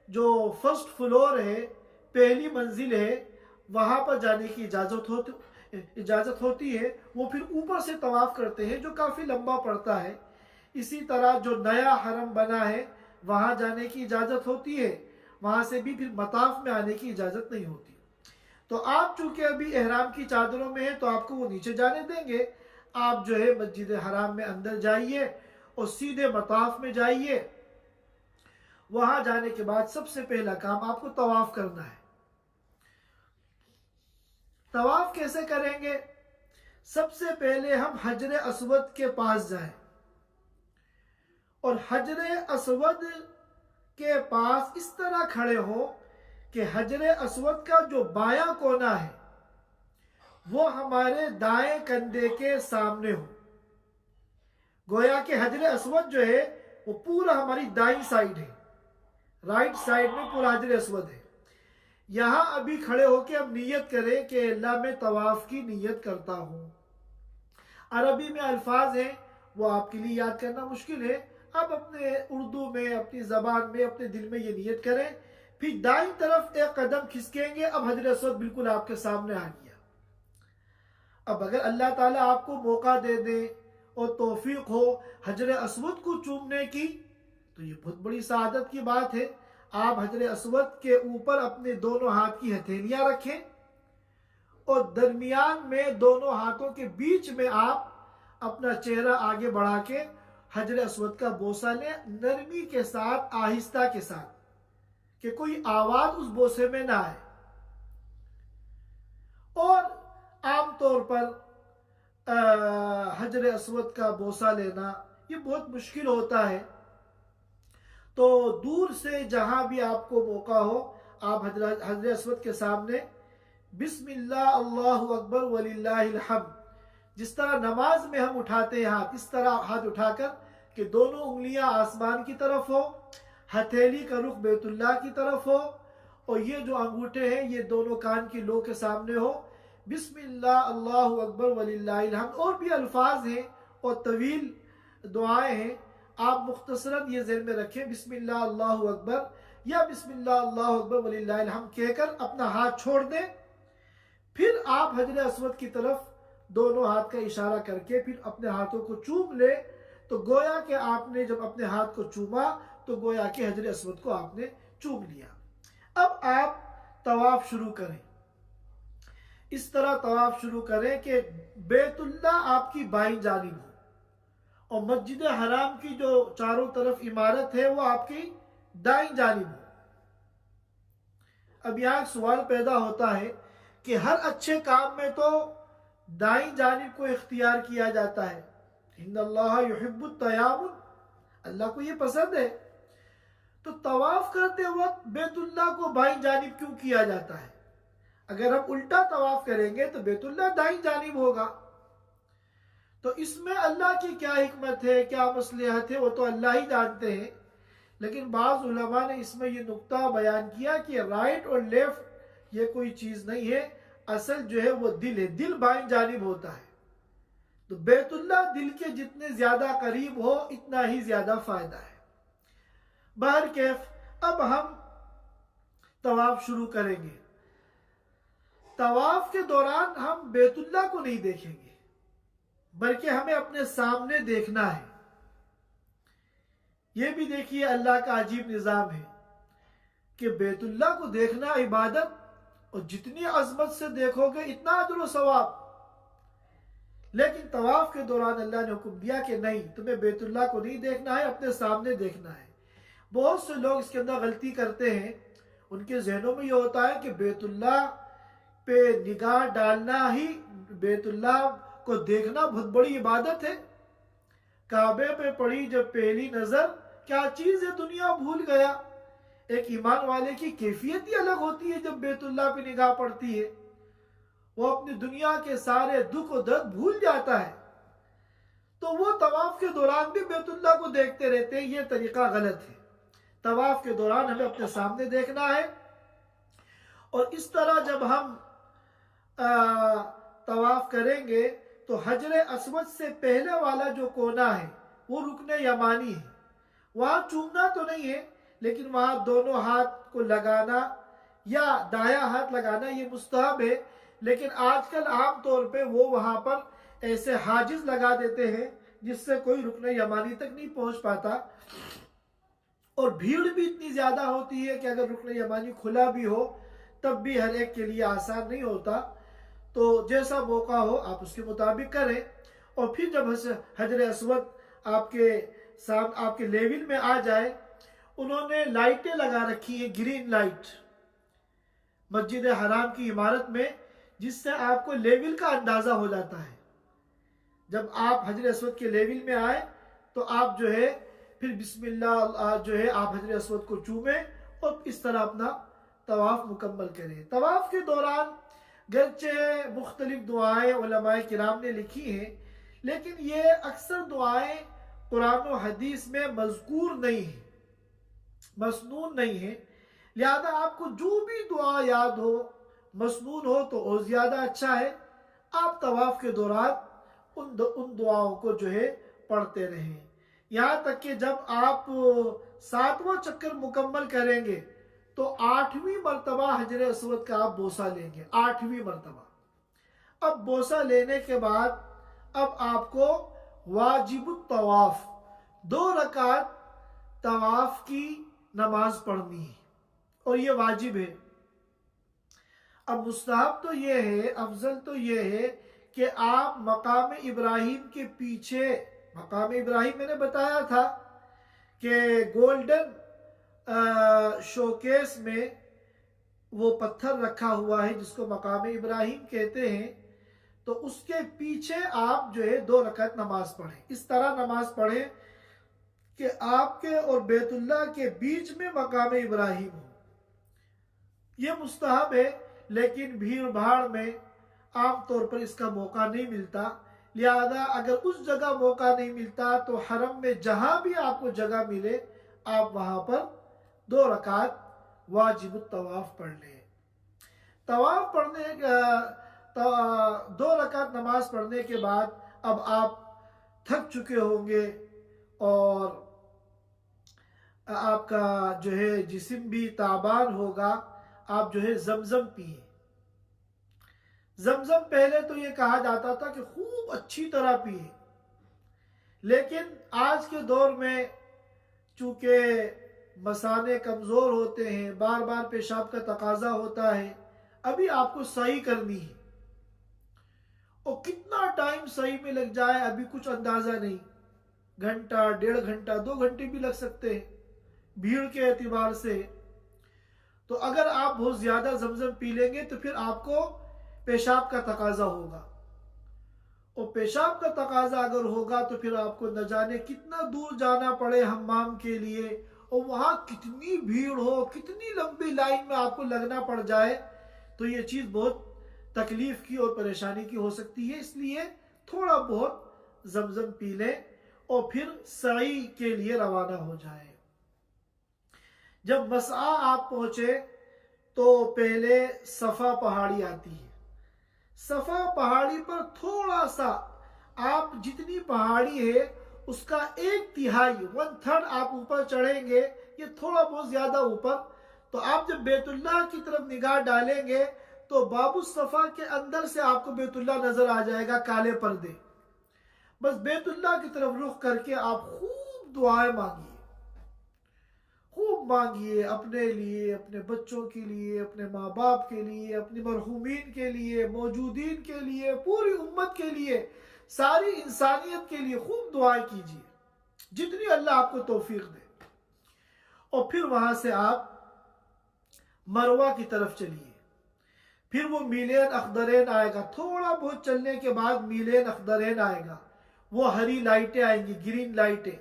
जो फर्स्ट फ्लोर है, पहली मंजिल है, वहां पर जाने की इजाजत होती है। वो फिर ऊपर से तवाफ करते हैं जो काफी लंबा पड़ता है। इसी तरह जो नया हरम बना है वहां जाने की इजाजत होती है, वहां से भी फिर मताफ में आने की इजाजत नहीं होती। तो आप चूंकि अभी एहराम की चादरों में है तो आपको वो नीचे जाने देंगे। आप जो है मस्जिद हराम में अंदर जाइए और सीधे मताफ में जाइए। वहां जाने के बाद सबसे पहला काम आपको तवाफ करना है। तवाफ कैसे करेंगे? सबसे पहले हम हजरे अस्वद के पास जाएं और हजरे अस्वद के पास इस तरह खड़े हो कि हजरे अस्वद का जो बायां कोना है वो हमारे दाएं कंधे के सामने हो। गोया कि हजरे अस्वद जो है वो पूरा हमारी दाईं साइड है, राइट साइड में पूरा हजरे अस्वद है। यहां अभी खड़े होके हम नियत करें कि अल्लाह मैं तवाफ की नियत करता हूं। अरबी में अल्फाज हैं, वो आपके लिए याद करना मुश्किल है। आप अपने उर्दू में, अपनी जबान में, अपने दिल में ये नियत करें। फिर दाईं तरफ एक कदम खिसकेंगे, अब हजर अस्वद बिल्कुल आपके सामने आ गया। अब अगर अल्लाह ताला आपको मौका दे दे और तौफीक हो हजर अस्वद को चूमने की, तो ये बहुत बड़ी सआदत की बात है। आप हजर अस्वद के ऊपर अपने दोनों हाथ की हथेलियां रखें और दरमियान में दोनों हाथों के बीच में आप अपना चेहरा आगे बढ़ा के हजर अस्वद का बोसा लें, नरमी के साथ, आहिस्ता के साथ, कि कोई आवाज उस बोसे में ना आए। और आमतौर पर हजर अस्वद का बोसा लेना ये बहुत मुश्किल होता है। तो दूर से जहां भी आपको मौका हो आप हजर अस्वद के सामने बिस्मिल्लाह अल्लाहु अकबर वलिल्लाहिल हम्द, जिस तरह नमाज में हम उठाते हैं हाथ, इस तरह हाथ उठाकर कि दोनों उंगलियां आसमान की तरफ हो, हथेली का रुख बैतुल्लाह की तरफ हो और ये जो अंगूठे हैं ये दोनों कान की लो के सामने हो। बिस्मिल्लाह अल्लाहु अकबर वलिल्लाहिल हम्द। और भी अल्फाज हैं और तवील दुआएं हैं, आप मुख्तसरन ये ज़हन में रखें, बिस्मिल्लाह अल्लाहु अकबर या बिस्मिल्लाह अल्लाहु अकबर वलिल्लाहिल हम्द कहकर अपना हाथ छोड़ दें। फिर आप हजर अस्वद की तरफ दोनों हाथ का इशारा करके फिर अपने हाथों को चूम ले। तो गोया कि आपने जब अपने हाथ को चूमा तो गोया कि हजर अस्वद को आपने चूम लिया। अब आप तवाफ शुरू करें। इस तरह तवाफ शुरू करें कि बैतुल्लाह आपकी बाईं जानिब हो और मस्जिद हराम की जो चारों तरफ इमारत है वो आपकी दाईं जानिब हो। अब यहाँ एक सवाल पैदा होता है कि हर अच्छे काम में तो दाईं जानिब को इख्तियार किया जाता है। इन्नल्लाह युहिब्बुत तयामुन, अल्लाह को ये पसंद है, तो तवाफ करते वक्त बैतुल्लाह को बाईं जानिब क्यों किया जाता है? अगर हम उल्टा तवाफ करेंगे तो बैतुल्लाह दाईं जानिब होगा। तो इसमें अल्लाह की क्या हिकमत है, क्या मसलहत है, वो तो अल्लाह ही जानते हैं। लेकिन बाज़ उलमा ने इसमें यह नुक्ता बयान किया कि राइट और लेफ्ट ये कोई चीज़ नहीं है, असल जो है वो दिल है, दिल बाईं जानिब होता है। तो बैतुल्लाह दिल के जितने ज़्यादा करीब हो इतना ही ज़्यादा फ़ायदा है। बहर कैफ, अब हम तवाफ शुरू करेंगे। तवाफ के दौरान हम बैतुल्लाह को नहीं देखेंगे, बल्कि हमें अपने सामने देखना है। यह भी देखिए अल्लाह का अजीब निज़ाम है कि बैतुल्लाह को देखना इबादत, और जितनी अजमत से देखोगे इतना अजर व सवाब। लेकिन तवाफ के दौरान अल्लाह ने हुक्म दिया कि नहीं, तुम्हें बैतुल्लाह को नहीं देखना है, अपने सामने देखना है। बहुत से लोग इसके अंदर गलती करते हैं, उनके जहनों में यह होता है कि बैतुल्लाह पे निगाह डालना ही, बैतुल्लाह को देखना बहुत बड़ी इबादत है। काबे पे पड़ी जब पहली नजर, क्या चीज है दुनिया भूल गया। एक ईमान वाले की कैफियत ही अलग होती है जब बैतुल्लाह पे निगाह पड़ती है, वो अपनी दुनिया के सारे दुख और दर्द भूल जाता है। तो वो तवाफ के दौरान भी बैतुल्लाह को देखते रहते हैं, ये तरीका गलत है। तवाफ के दौरान हमें अपने सामने देखना है। और इस तरह जब हम तवाफ करेंगे तो हजर अस्वद से पहले वाला जो कोना है वो रुकने यमानी है। वहां चूमना तो नहीं है, लेकिन वहां दोनों हाथ को लगाना या दायां हाथ लगाना ये मुस्तहब है। लेकिन आजकल आम तौर पे वो वहां पर ऐसे हाजिज लगा देते हैं जिससे कोई रुकने यमानी तक नहीं पहुंच पाता, और भीड़ भी इतनी ज्यादा होती है कि अगर रुकने यमानी खुला भी हो तब भी हर एक के लिए आसान नहीं होता। तो जैसा मौका हो आप उसके मुताबिक करें। और फिर जब हजर अस्वद आपके लेवल में आ जाए, उन्होंने लाइटें लगा रखी है, ग्रीन लाइट मस्जिद हराम की इमारत में, जिससे आपको लेवल का अंदाजा हो जाता है। जब आप हजर अस्वद के लेवल में आए तो आप जो है फिर बिस्मिल्लाह जो है आप हजर अस्वद को चूमें और इस तरह अपना तवाफ मुकम्मल करें। तवाफ के दौरान गरचे मुख्तलिफ दुआएं उलमाए किराम ने लिखी हैं, लेकिन ये अक्सर दुआएं कुरान और हदीस में मज़कूर नहीं है, मसनून नहीं है। लिहाजा आपको जो भी दुआ याद हो, मसनून हो तो और ज़्यादा अच्छा है। आप तवाफ के दौरान उन दुआओं को जो है पढ़ते रहें, यहाँ तक कि जब आप 7वां चक्कर मुकम्मल करेंगे तो 8वीं मरतबा हजर अस्वद का आप बोसा लेंगे, 8वीं मरतबा। अब बोसा लेने के बाद अब आपको वाजिबुत तवाफ 2 रकात तवाफ की नमाज पढ़नी है, और ये वाजिब है। अब मुस्तहब तो ये है, अफजल तो ये है कि आप मकाम इब्राहिम के पीछे, मकाम इब्राहिम मैंने बताया था कि गोल्डन शोकेस में वो पत्थर रखा हुआ है जिसको मकाम इब्राहिम कहते हैं, तो उसके पीछे आप जो है 2 रकात नमाज पढ़ें। इस तरह नमाज पढ़ें कि आपके और बैतुल्लाह के बीच में मकाम इब्राहिम हो। ये मुस्तहब है, लेकिन भीड़ भाड़ में आम तौर पर इसका मौका नहीं मिलता। लिहाजा अगर उस जगह मौका नहीं मिलता तो हरम में जहां भी आपको जगह मिले आप वहां पर 2 रकात वाजिब तवाफ पढ़ लें। तवाफ पढ़ने 2 रकात नमाज पढ़ने के बाद अब आप थक चुके होंगे और आपका जो है जिस्म भी ताबान होगा। आप जो है जमजम पिए। जमजम पहले तो ये कहा जाता था कि खूब अच्छी तरह पिए, लेकिन आज के दौर में चूंकि मसाने कमजोर होते हैं, बार बार पेशाब का तकाजा होता है, अभी आपको सही करनी है, और कितना टाइम सही में लग जाए अभी कुछ अंदाजा नहीं। घंटा, 1.5 घंटा, 2 घंटे भी लग सकते हैं भीड़ के एतबार से। तो अगर आप बहुत ज्यादा जमजम पी लेंगे तो फिर आपको पेशाब का तकाजा होगा, और पेशाब का तकाजा अगर होगा तो फिर आपको न जाने कितना दूर जाना पड़े हम्माम के लिए, और वहां कितनी भीड़ हो, कितनी लंबी लाइन में आपको लगना पड़ जाए, तो ये चीज बहुत तकलीफ की और परेशानी की हो सकती है। इसलिए थोड़ा बहुत जमजम पी लें और फिर सई के लिए रवाना हो जाए। जब मसआ आप पहुंचे तो पहले सफा पहाड़ी आती है। सफा पहाड़ी पर थोड़ा सा, आप जितनी पहाड़ी है उसका 1/3 1/3 आप ऊपर चढ़ेंगे, ये थोड़ा बहुत ज्यादा ऊपर। तो आप जब बैतुल्लाह की तरफ निगाह डालेंगे तो बाबू सफा के अंदर से आपको बैतुल्लाह नजर आ जाएगा, काले पर्दे। बस बैतुल्लाह की तरफ रुख करके आप खूब दुआएं मांगिए, खूब मांगिए, अपने लिए, अपने बच्चों के लिए, अपने माँ बाप के लिए, अपनी मरहूमीन के लिए, मौजूदीन के लिए, पूरी उम्मत के लिए, सारी इंसानियत के लिए खूब दुआएं कीजिए, जितनी अल्लाह आपको तौफीक दे। और फिर वहां से आप मरवा की तरफ चलिए। फिर वो मीलेन अख्दरैन आएगा, थोड़ा बहुत चलने के बाद मीलेन अख्दरैन आएगा। वो हरी लाइटें आएंगी, ग्रीन लाइटें।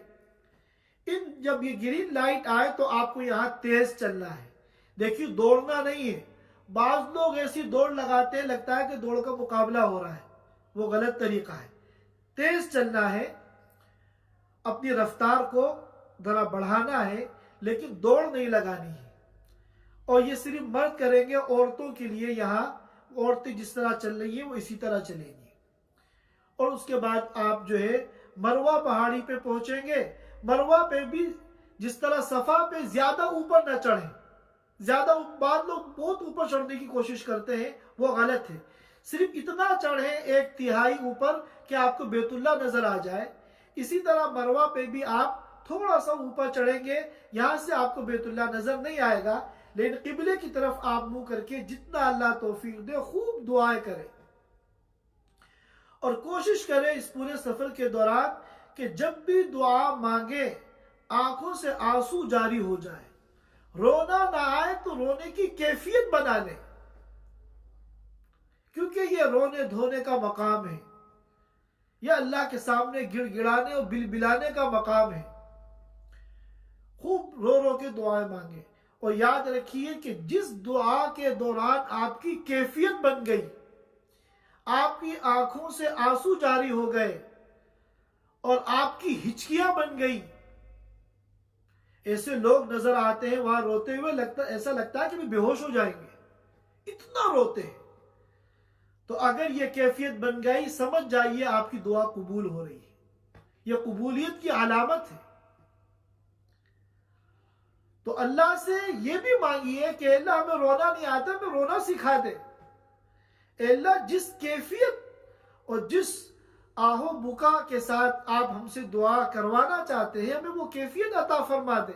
जब ये ग्रीन लाइट आए तो आपको यहाँ तेज चलना है। देखिए, दौड़ना नहीं है। बाज लोग ऐसी दौड़ लगाते हैं, लगता है कि दौड़ का मुकाबला हो रहा है, वो गलत तरीका है। तेज चलना है, अपनी रफ्तार को जरा बढ़ाना है, लेकिन दौड़ नहीं लगानी है। और ये सिर्फ मर्द करेंगे, औरतों के लिए यहाँ औरतें जिस तरह चल रही है वो इसी तरह चलेंगी। और उसके बाद आप जो है मरवा पहाड़ी पे पहुंचेंगे। मरवा पे भी जिस तरह सफा पे ज्यादा ऊपर न चढ़े, ज्यादा बाद लोग बहुत ऊपर चढ़ने की कोशिश करते हैं, वो गलत है। सिर्फ इतना चढ़े 1/3 ऊपर कि आपको बैतुल्लाह नजर आ जाए। इसी तरह मरवा पे भी आप थोड़ा सा ऊपर चढ़ेंगे, यहां से आपको बैतुल्लाह नजर नहीं आएगा, लेकिन किबले की तरफ आप मुंह करके जितना अल्लाह तौफीक दे खूब दुआएं करें। और कोशिश करें इस पूरे सफर के दौरान कि जब भी दुआ मांगे आंखों से आंसू जारी हो जाए। रोना ना आए तो रोने की कैफियत बना लें, क्योंकि ये रोने धोने का मकाम है, यह अल्लाह के सामने गिड़गिड़ाने और बिलबिलाने का मकाम है। खूब रो रो के दुआएं मांगे। और याद रखिए कि जिस दुआ के दौरान आपकी कैफियत बन गई, आपकी आंखों से आंसू जारी हो गए और आपकी हिचकियां बन गई, ऐसे लोग नजर आते हैं वहां रोते हुए, ऐसा लगता है कि वे बेहोश हो जाएंगे, इतना रोते हैं। तो अगर ये कैफियत बन गई, समझ जाइए आपकी दुआ कबूल हो रही है, यह कबूलियत की अलामत है। तो अल्लाह से ये भी मांगिए कि अल्लाह हमें रोना नहीं आता, हमें रोना सिखा दे। अल्लाह जिस कैफियत और जिस आहो बुका के साथ आप हमसे दुआ करवाना चाहते हैं, हमें वो कैफियत अता फरमा दे।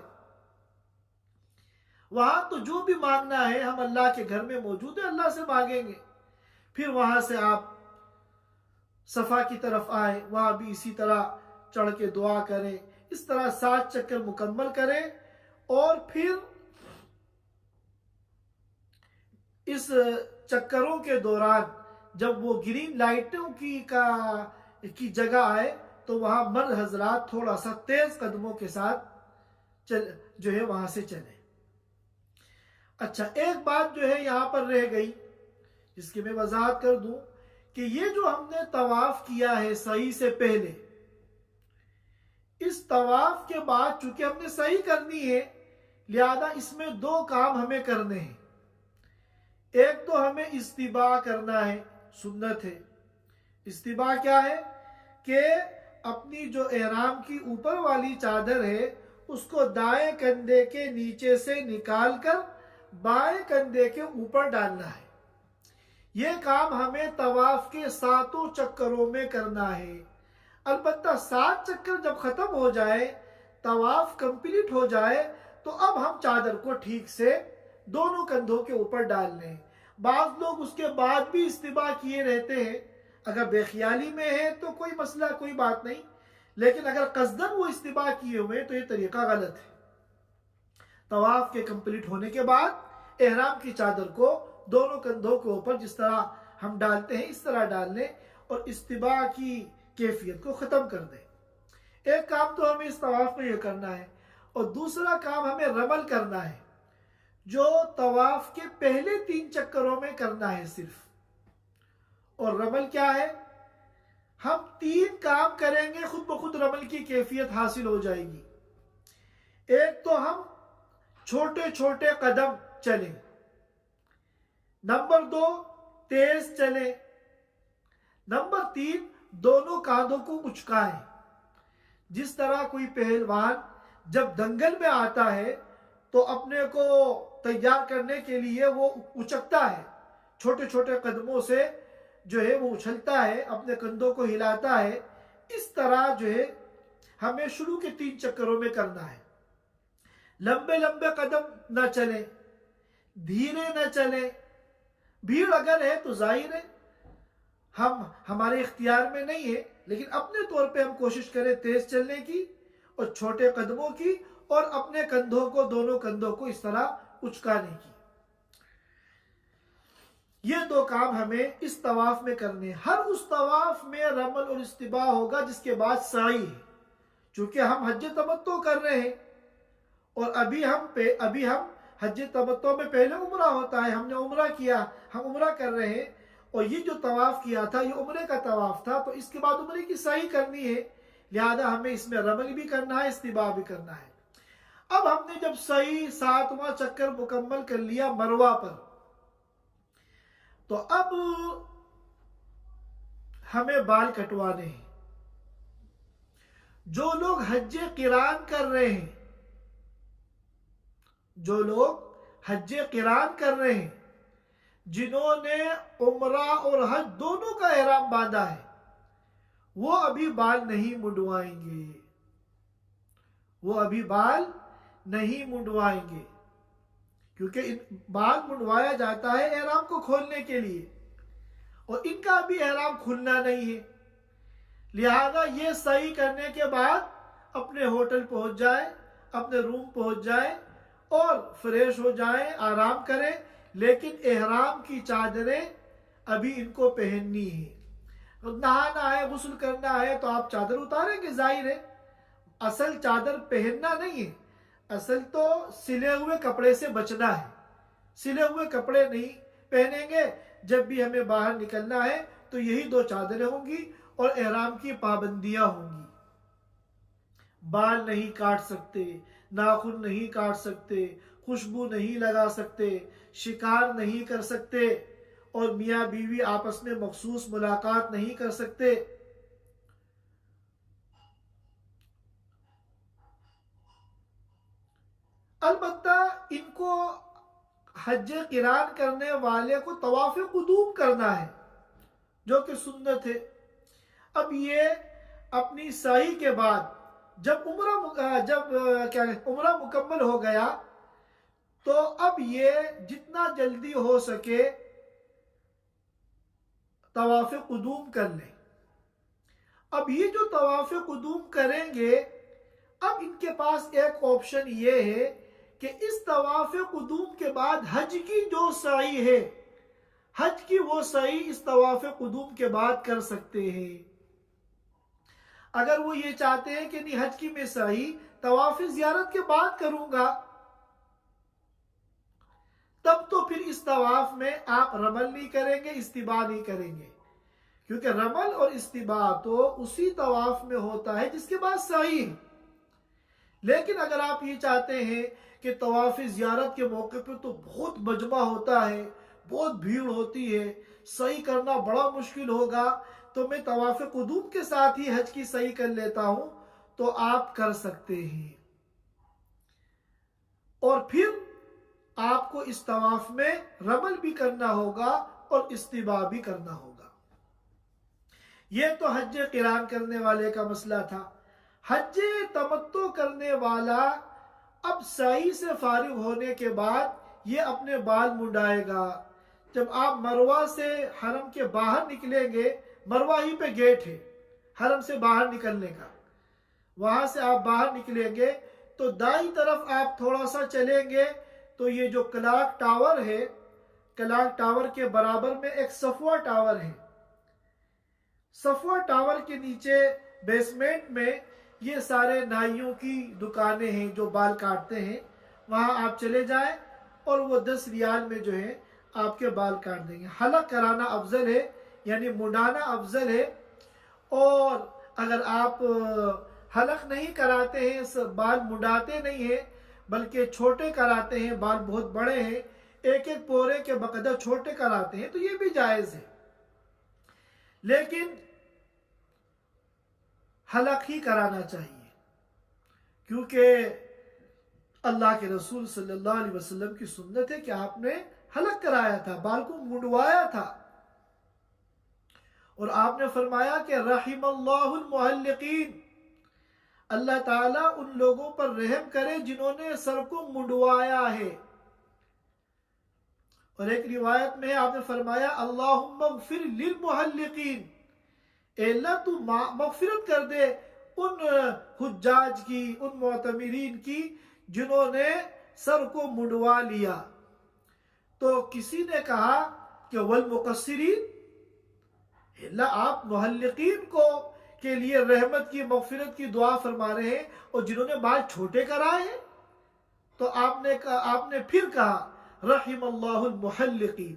वहां तो जो भी मांगना है हम अल्लाह के घर में मौजूद है, अल्लाह से मांगेंगे। फिर वहां से आप सफा की तरफ आए, वहां भी इसी तरह चढ़ के दुआ करें। इस तरह 7 चक्कर मुकम्मल करें। और फिर इस चक्करों के दौरान जब वो ग्रीन लाइटों की जगह आए तो वहां मर्द हजरात थोड़ा सा तेज कदमों के साथ जो है वहां से चले। अच्छा, एक बात जो है यहां पर रह गई, जिसकी मैं वजाहत कर दूं कि ये जो हमने तवाफ किया है सही से पहले, इस तवाफ के बाद चूंकि हमने सही करनी है, लिहाजा इसमें 2 काम हमें करने हैं। एक तो हमें इस्तिबा करना है, सुन्नत है। इस्तिबा क्या है कि अपनी जो एहराम की ऊपर वाली चादर है उसको दाएं कंधे के नीचे से निकालकर बाएं कंधे के ऊपर डालना है। यह काम हमें तवाफ के 7 चक्करों में करना है। अलबत्ता 7 चक्कर जब खत्म हो जाए, तवाफ कंप्लीट हो जाए, तो अब हम चादर को ठीक से दोनों कंधों के ऊपर डाल लें। बाज लोग उसके बाद भी इस्तिबा किए रहते हैं, अगर बेख्याली में है तो कोई मसला, कोई बात नहीं, लेकिन अगर कसदन वो इस्तिबा किए हुए तो ये तरीका गलत है। तवाफ के कंप्लीट होने के बाद एहराम की चादर को दोनों कंधों के ऊपर जिस तरह हम डालते हैं इस तरह डाल लें और इस्तिबा की कैफियत को ख़त्म कर दें। एक काम तो हमें इस तवाफ में यह करना है, और दूसरा काम हमें रमल करना है, जो तवाफ के पहले 3 चक्करों में करना है सिर्फ। और रमल क्या है? हम 3 काम करेंगे, खुद ब खुद रमल की कैफियत हासिल हो जाएगी। एक तो हम छोटे छोटे कदम चलें, नंबर 2 तेज चलें, नंबर 3 दोनों कांधों को उचकाएं। जिस तरह कोई पहलवान जब दंगल में आता है तो अपने को तैयार करने के लिए वो उचकता है, छोटे छोटे कदमों से जो है वो उछलता है, अपने कंधों को हिलाता है। इस तरह जो है हमें शुरू के 3 चक्करों में करना है। लंबे लंबे कदम न चलें, धीरे न चलें। भीड़ अगर है तो जाहिर है हमारे इख्तियार में नहीं है, लेकिन अपने तौर पे हम कोशिश करें तेज चलने की और छोटे कदमों की, और अपने कंधों को, दोनों कंधों को इस तरह उचकाने की। ये 2 काम हमें इस तवाफ में करने। हर उस तवाफ में रमल और इस्तिबा होगा जिसके बाद साई है। चूंकि हम हज तमत्तो कर रहे हैं और अभी हम हज तमत्तो में पहले उम्रा होता है, हमने उम्रा किया, हम उम्रा कर रहे हैं, और ये जो तवाफ किया था ये उम्रे का तवाफ था, तो इसके बाद उम्रे की सही करनी है, लिहाजा हमें इसमें रमल भी करना है, इस्तिबा भी करना है। अब हमने जब सही 7वां चक्कर मुकम्मल कर लिया मरवा पर, तो अब हमें बाल कटवाने हैं। जो लोग हज किरान कर रहे हैं, जो लोग हज किरान कर रहे हैं, जिन्होंने उम्रा और हज दोनों का एहराम बांधा है, वो अभी बाल नहीं मुंडवाएंगे। वो अभी बाल नहीं मुंडवाएंगे, क्योंकि बाल मुंडवाया जाता है एहराम को खोलने के लिए, और इनका अभी एहराम खुलना नहीं है। लिहाजा ये सही करने के बाद अपने होटल पहुंच जाए, अपने रूम पहुंच जाए और फ्रेश हो जाए, आराम करें। लेकिन एहराम की चादरें अभी इनको पहननी है। नहाना है, गुस्ल करना है तो आप चादर उतारेंगे, जाहिर है। असल चादर पहनना नहीं है, असल तो सिले हुए कपड़े से बचना है। सिले हुए कपड़े नहीं पहनेंगे। जब भी हमें बाहर निकलना है तो यही 2 चादरें होंगी और एहराम की पाबंदियां होंगी। बाल नहीं काट सकते, नाखून नहीं काट सकते, खुशबू नहीं लगा सकते, शिकार नहीं कर सकते, और मियाँ बीवी आपस में मखसूस मुलाकात नहीं कर सकते। अलबत्ता इनको हज किरान करने वाले को तवाफ कुदूम करना है, जो कि सुन्नत है। अब ये अपनी सही के बाद जब उम्रा मुकम्मल हो गया, तो अब ये जितना जल्दी हो सके तवाफ कुदूम कर लें। अब ये जो तवाफ कुदूम करेंगे, अब इनके पास एक ऑप्शन ये है कि इस तवाफ कुदूम के बाद हज की जो सई है, हज की वो सई इस तवाफ कुदूम के बाद कर सकते हैं। अगर वो ये चाहते हैं कि नहीं, हज की मैं सही तवाफ ज़ियारत के बाद करूंगा, तब तो फिर इस तवाफ में आप रमल नहीं करेंगे, इस्तिबा नहीं करेंगे, क्योंकि रमल और इस्तिबा तो उसी तवाफ में होता है जिसके बाद सही है। लेकिन अगर आप ये चाहते हैं कि तवाफ ज़ियारत के मौके पर तो बहुत मजमा होता है, बहुत भीड़ होती है, सही करना बड़ा मुश्किल होगा, तो मैं तवाफ कुदूम के साथ ही हज की सही कर लेता हूं, तो आप कर सकते हैं। और फिर आपको इस तवाफ में रमल भी करना होगा और इस्तिबा भी करना होगा। यह तो हज किरान करने वाले का मसला था। हज तमत्तो करने वाला अब सही से फारिग होने के बाद ये अपने बाल मुंडाएगा। जब आप मरवा से हरम के बाहर निकलेंगे, मरवा ही पे गेट है हरम से बाहर निकलने का, वहां से आप बाहर निकलेंगे तो दाईं तरफ आप थोड़ा सा चलेंगे तो ये जो क्लॉक टावर है, क्लॉक टावर के बराबर में एक सफवा टावर है। सफवा टावर के नीचे बेसमेंट में ये सारे नाइयों की दुकानें हैं जो बाल काटते हैं। वहां आप चले जाएं और वो 10 रियाल में जो है आपके बाल काट देंगे। हलक कराना अफजल है, यानी मुंडाना अफजल है। और अगर आप हलक नहीं कराते हैं, बाल मुंडाते नहीं हैं बल्कि छोटे कराते हैं, बाल बहुत बड़े हैं, एक एक पोरे के बकदर छोटे कराते हैं, तो ये भी जायज है। लेकिन हलक ही कराना चाहिए, क्योंकि अल्लाह के रसूल सल्लल्लाहु अलैहि वसल्लम की सुन्नत है कि आपने हलक कराया था, बाल को मुंडवाया था। और आपने फरमाया कि रहिमल्लाहुल मुहल्लिकीन, अल्लाह ताला उन लोगों पर रहम करे जिन्होंने सर को मुंडवाया है। और एक रिवायत में आपने फरमाया अल्लाहुम्मा ग़फ़िर लिल मुहल्लिकीन, अल्लाह तू मग़फ़िरत कर दे उन हुज्जाज की, उन मुअतमिरीन की जिन्होंने सर को मुंडवा लिया। तो किसी ने कहा कि वल मुक़स्सिरीन, अल्लाह आप मुहल्लिकीन को के लिए रहमत की मग़फ़िरत की दुआ फरमा रहे हैं और जिन्होंने बाल छोटे कराए हैं। तो आपने फिर कहा रहिमल्लाहुल मुहल्लिकीन,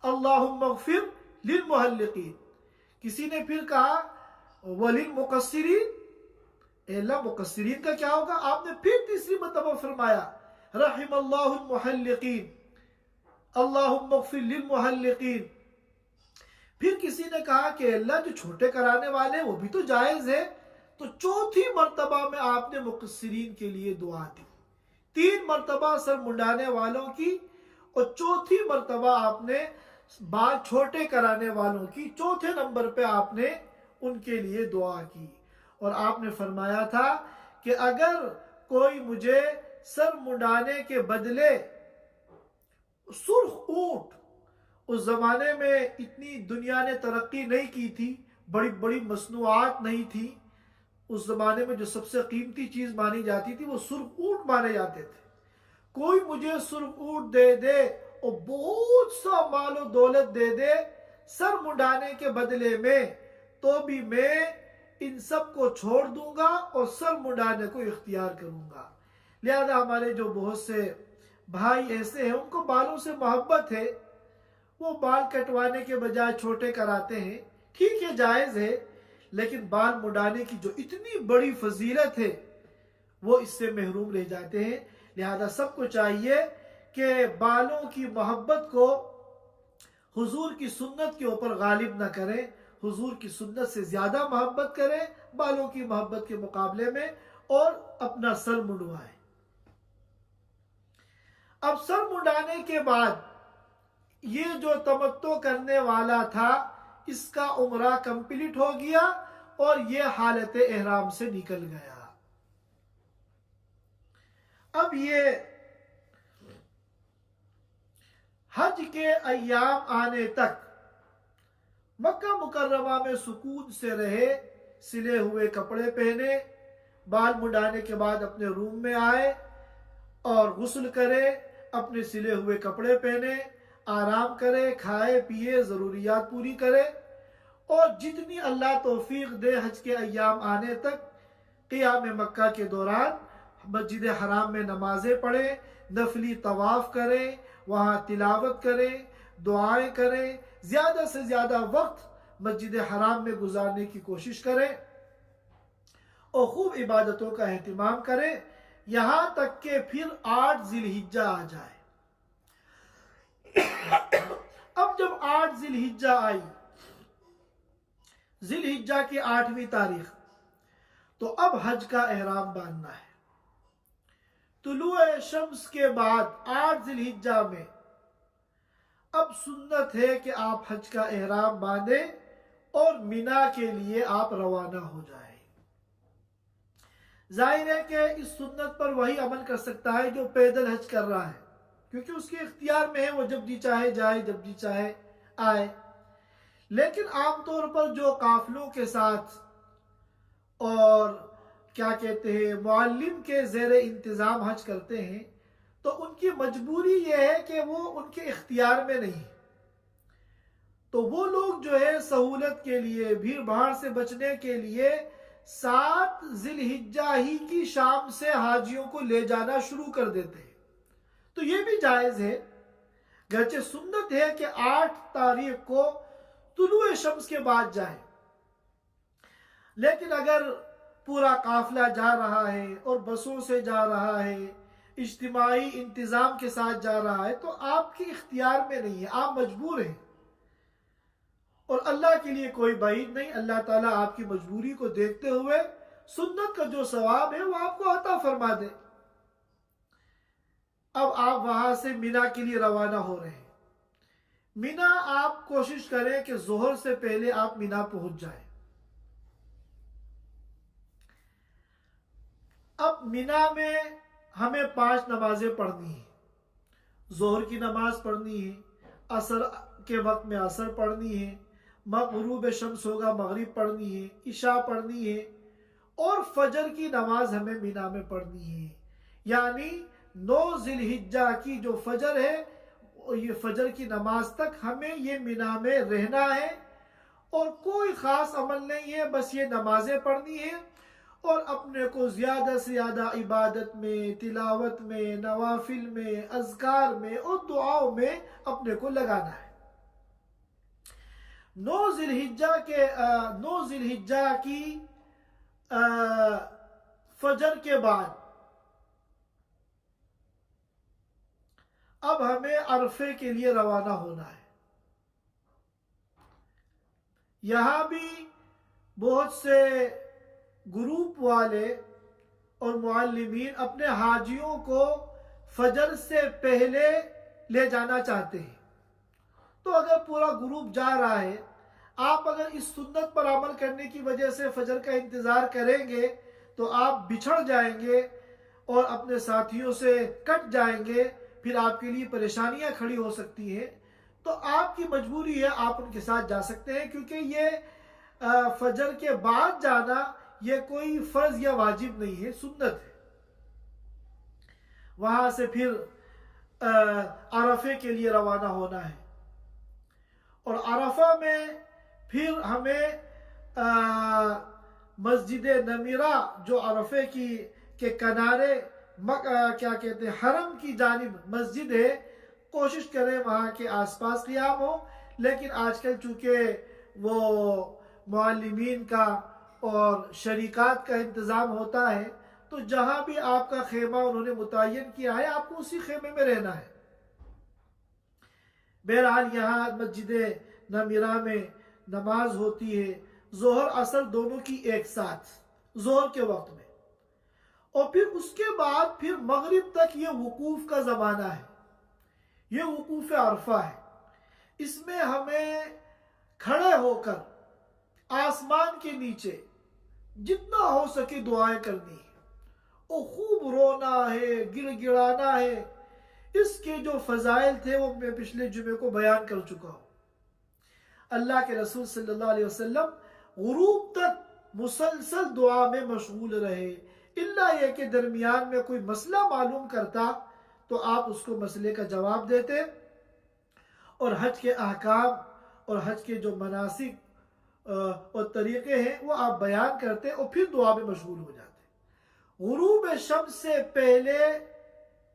अल्लाहुम्मा ग़फ़िर लिल मुहल्लिकीन। किसी ने फिर कहा वलिल मुक़स्सिरीन, अल्लाह मुक़स्सिरीन का क्या होगा? आपने फिर तीसरी मरतबा फरमाया रहिमल्लाहुल मुहल्लिकीन, अल्लाहुम्मा ग़फ़िर लिल मुहल्लिकीन। फिर किसी ने कहा कि अल्लाह जो छोटे कराने वाले वो भी तो जायज है। तो चौथी मर्तबा में आपने मुक़स्सिरीन के लिए दुआ दी। 3 मर्तबा सर मुंडाने वालों की और चौथी मर्तबा आपने बाल छोटे कराने वालों की, चौथे नंबर पे आपने उनके लिए दुआ की। और आपने फरमाया था कि अगर कोई मुझे सर मुंडाने के बदले सुर्ख ऊंट, उस जमाने में इतनी दुनिया ने तरक्की नहीं की थी, बड़ी बड़ी मसनूआत नहीं थी। उस जमाने में जो सबसे कीमती चीज मानी जाती थी वो सुर्ख ऊंट माने जाते थे। कोई मुझे सुर्ख ऊंट दे दे और बहुत सा मालो दौलत दे दे सर मुंडाने के बदले में, तो भी मैं इन सब को छोड़ दूंगा और सर मुंडाने को इख्तियार करूंगा। लिहाजा हमारे जो बहुत से भाई ऐसे हैं उनको बालों से मोहब्बत है, वो बाल कटवाने के बजाय छोटे कराते हैं, ठीक है जायज है। लेकिन बाल मुंडाने की जो इतनी बड़ी फजीलत है वो इससे महरूम रह जाते हैं। लिहाजा सबको चाहिए कि बालों की मोहब्बत को हुजूर की सुन्नत के ऊपर गालिब न करें, हुजूर की सुन्नत से ज्यादा मोहब्बत करें बालों की मोहब्बत के मुकाबले में, और अपना सर मुंडवाएं। अब सर मुंडाने के बाद ये जो तमत्तो करने वाला था इसका उम्रा कंप्लीट हो गया और ये हालत एहराम से निकल गया। अब ये हज के अय्याम आने तक मक्का मुकर्रमा में सुकून से रहे, सिले हुए कपड़े पहने, बाल मुंडाने के बाद अपने रूम में आए और गुस्ल करे, अपने सिले हुए कपड़े पहने, आराम करे, खाए पिए, जरूरियात पूरी करे और जितनी अल्लाह तौफीक दे हज के अय्याम आने तक क़ियाम मक्का के दौरान मस्जिद हराम में नमाजें पढ़े, नफली तवाफ करें, वहाँ तिलावत करें, दुआएं करें, ज़्यादा से ज़्यादा वक्त मस्जिद हराम में गुजारने की कोशिश करें और खूब इबादतों का एहतिमाम करें, यहाँ तक कि फिर 8 ज़िलहिज्जा आ जाए। अब जब 8 ज़िलहिज्जा आई, ज़िलहिज्जा की 8वीं तारीख, तो अब हज का एहराम बांधना है। तुलुए शम्स के बाद 8 ज़िलहिज्जा में अब सुन्नत है कि आप हज का एहराम बांधें और मिना के लिए आप रवाना हो जाएं। जाहिर है कि इस सुन्नत पर वही अमल कर सकता है जो पैदल हज कर रहा है, क्योंकि उसके इख्तियार में है, वो जब जी चाहे जाए, जब जी चाहे आए। लेकिन आमतौर पर जो काफिलों के साथ और क्या कहते हैं मुअल्लिम के ज़ेरे इंतज़ाम हज करते हैं, तो उनकी मजबूरी यह है कि वो उनके इख्तियार में नहीं है। तो वो लोग जो है सहूलत के लिए, भीड़ भाड़ से बचने के लिए 7 जिलहिज्जा ही की शाम से हाजियों को ले जाना शुरू कर देते हैं। तो ये भी जायज़ है, गरचे सुन्नत है कि 8 तारीख को तुलुए शम्स के बाद जाए। लेकिन अगर पूरा काफिला जा रहा है और बसों से जा रहा है, इज्तिमाई इंतज़ाम के साथ जा रहा है, तो आपके इख्तियार में नहीं है, आप मजबूर हैं। और अल्लाह के लिए कोई बाइद नहीं, अल्लाह ताला आपकी मजबूरी को देखते हुए सुन्नत का जो सवाब है वो आपको अता फरमा दे। अब आप वहां से मिना के लिए रवाना हो रहे हैं। मिना आप कोशिश करें कि जोहर से पहले आप मिना पहुंच जाएं। अब मिना में हमें 5 नमाजें पढ़नी है। जोहर की नमाज पढ़नी है, असर के वक्त में असर पढ़नी है, गुरूब शम्स होगा मगरिब पढ़नी है, इशा पढ़नी है, और फजर की नमाज हमें मिना में पढ़नी है। यानी 9 जिलहिज्जा की जो फजर है, ये फजर की नमाज तक हमें ये मिना में रहना है और कोई ख़ास अमल नहीं है, बस ये नमाजें पढ़नी है और अपने को ज़्यादा से ज़्यादा इबादत में, तिलावत में, नवाफिल में, अज़कार में और दुआओं में अपने को लगाना है। 9 जिलहिज्जा की फजर के बाद अब हमें अरफे के लिए रवाना होना है। यहां भी बहुत से ग्रुप वाले और मुअल्लिमीन अपने हाजियों को फजर से पहले ले जाना चाहते हैं। तो अगर पूरा ग्रुप जा रहा है, आप अगर इस सुन्नत पर अमल करने की वजह से फजर का इंतज़ार करेंगे तो आप बिछड़ जाएंगे और अपने साथियों से कट जाएंगे, फिर आपके लिए परेशानियां खड़ी हो सकती हैं। तो आपकी मजबूरी है, आप उनके साथ जा सकते हैं, क्योंकि ये फजर के बाद जाना ये कोई फर्ज या वाजिब नहीं है, सुन्नत है। वहां से फिर अरफे के लिए रवाना होना है और अरफा में फिर हमें मस्जिद नमीरा जो अरफे के किनारे क्या कहते हैं हरम की जानिब मस्जिद है, कोशिश करें वहाँ के आसपास क़ियाम हो। लेकिन आजकल चूँकि वो मुअल्लिमीन का और शरीकात का इंतज़ाम होता है, तो जहाँ भी आपका खेमा उन्होंने मुतय्यन किया है आपको उसी खेमे में रहना है। बहरहाल यहाँ मस्जिद नमीरा में नमाज होती है जोहर असर दोनों की एक साथ जोहर के वक्त में, और फिर उसके बाद फिर मगरिब तक ये वकूफ का ज़माना है, ये वकूफ अरफा है। इसमें हमें खड़े होकर आसमान के नीचे जितना हो सके दुआएं करनी है और खूब रोना है, गिड़गिड़ाना है। इसके जो फजाइल थे वो मैं पिछले जुमे को बयान कर चुका हूँ। अल्लाह के रसूल सल्लल्लाहु अलैहि वसल्लम गुरूब तक मुसलसल दुआ में मशगूल रहे, इल्ला ये कि दरमियान में कोई मसला मालूम करता तो आप उसको मसले का जवाब देते और हज के अहकाम और हज के जो मनासिक और तरीक़े हैं वो आप बयान करते और फिर दुआ में मशगूल हो जाते। गुरूब शम्स से पहले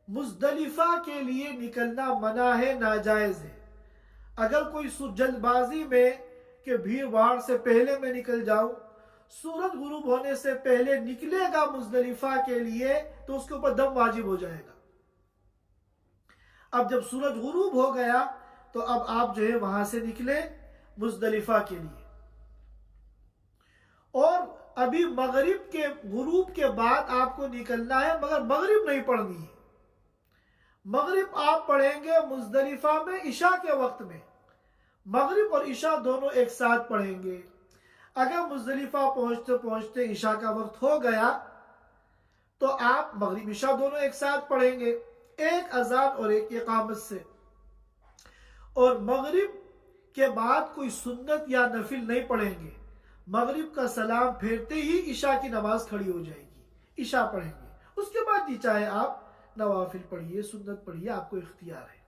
मुज़दलिफ़ा के लिए निकलना मना है, नाजायज़ है। अगर कोई जल्दबाजी में कि भीड़ भाड़ से पहले मैं निकल जाऊं, सूरज गुरूब होने से पहले निकलेगा मुज़दलिफ़ा के लिए, तो उसके ऊपर दम वाजिब हो जाएगा। अब जब सूरज गुरूब हो गया तो अब आप जो है वहां से निकले मुज़दलिफ़ा के लिए, और अभी मगरिब के गुरूब के बाद आपको निकलना है, मगर मगरिब नहीं पढ़नी है। मगरिब आप पढ़ेंगे मुज़दलिफ़ा में इशा के वक्त में, मगरिब और इशा दोनों एक साथ पढ़ेंगे। अगर मुज़दलिफ़ा पहुंचते पहुंचते इशा का वक्त हो गया तो आप मगरिब इशा दोनों एक साथ पढ़ेंगे, एक अजान और एक इकामत से। और मगरिब के बाद कोई सुन्नत या नफिल नहीं पढ़ेंगे, मगरिब का सलाम फेरते ही इशा की नमाज खड़ी हो जाएगी। इशा पढ़ेंगे। उसके बाद जी चाहे आप नवाफिल पढ़िए, सुन्नत पढ़िए, आपको इख्तियार है।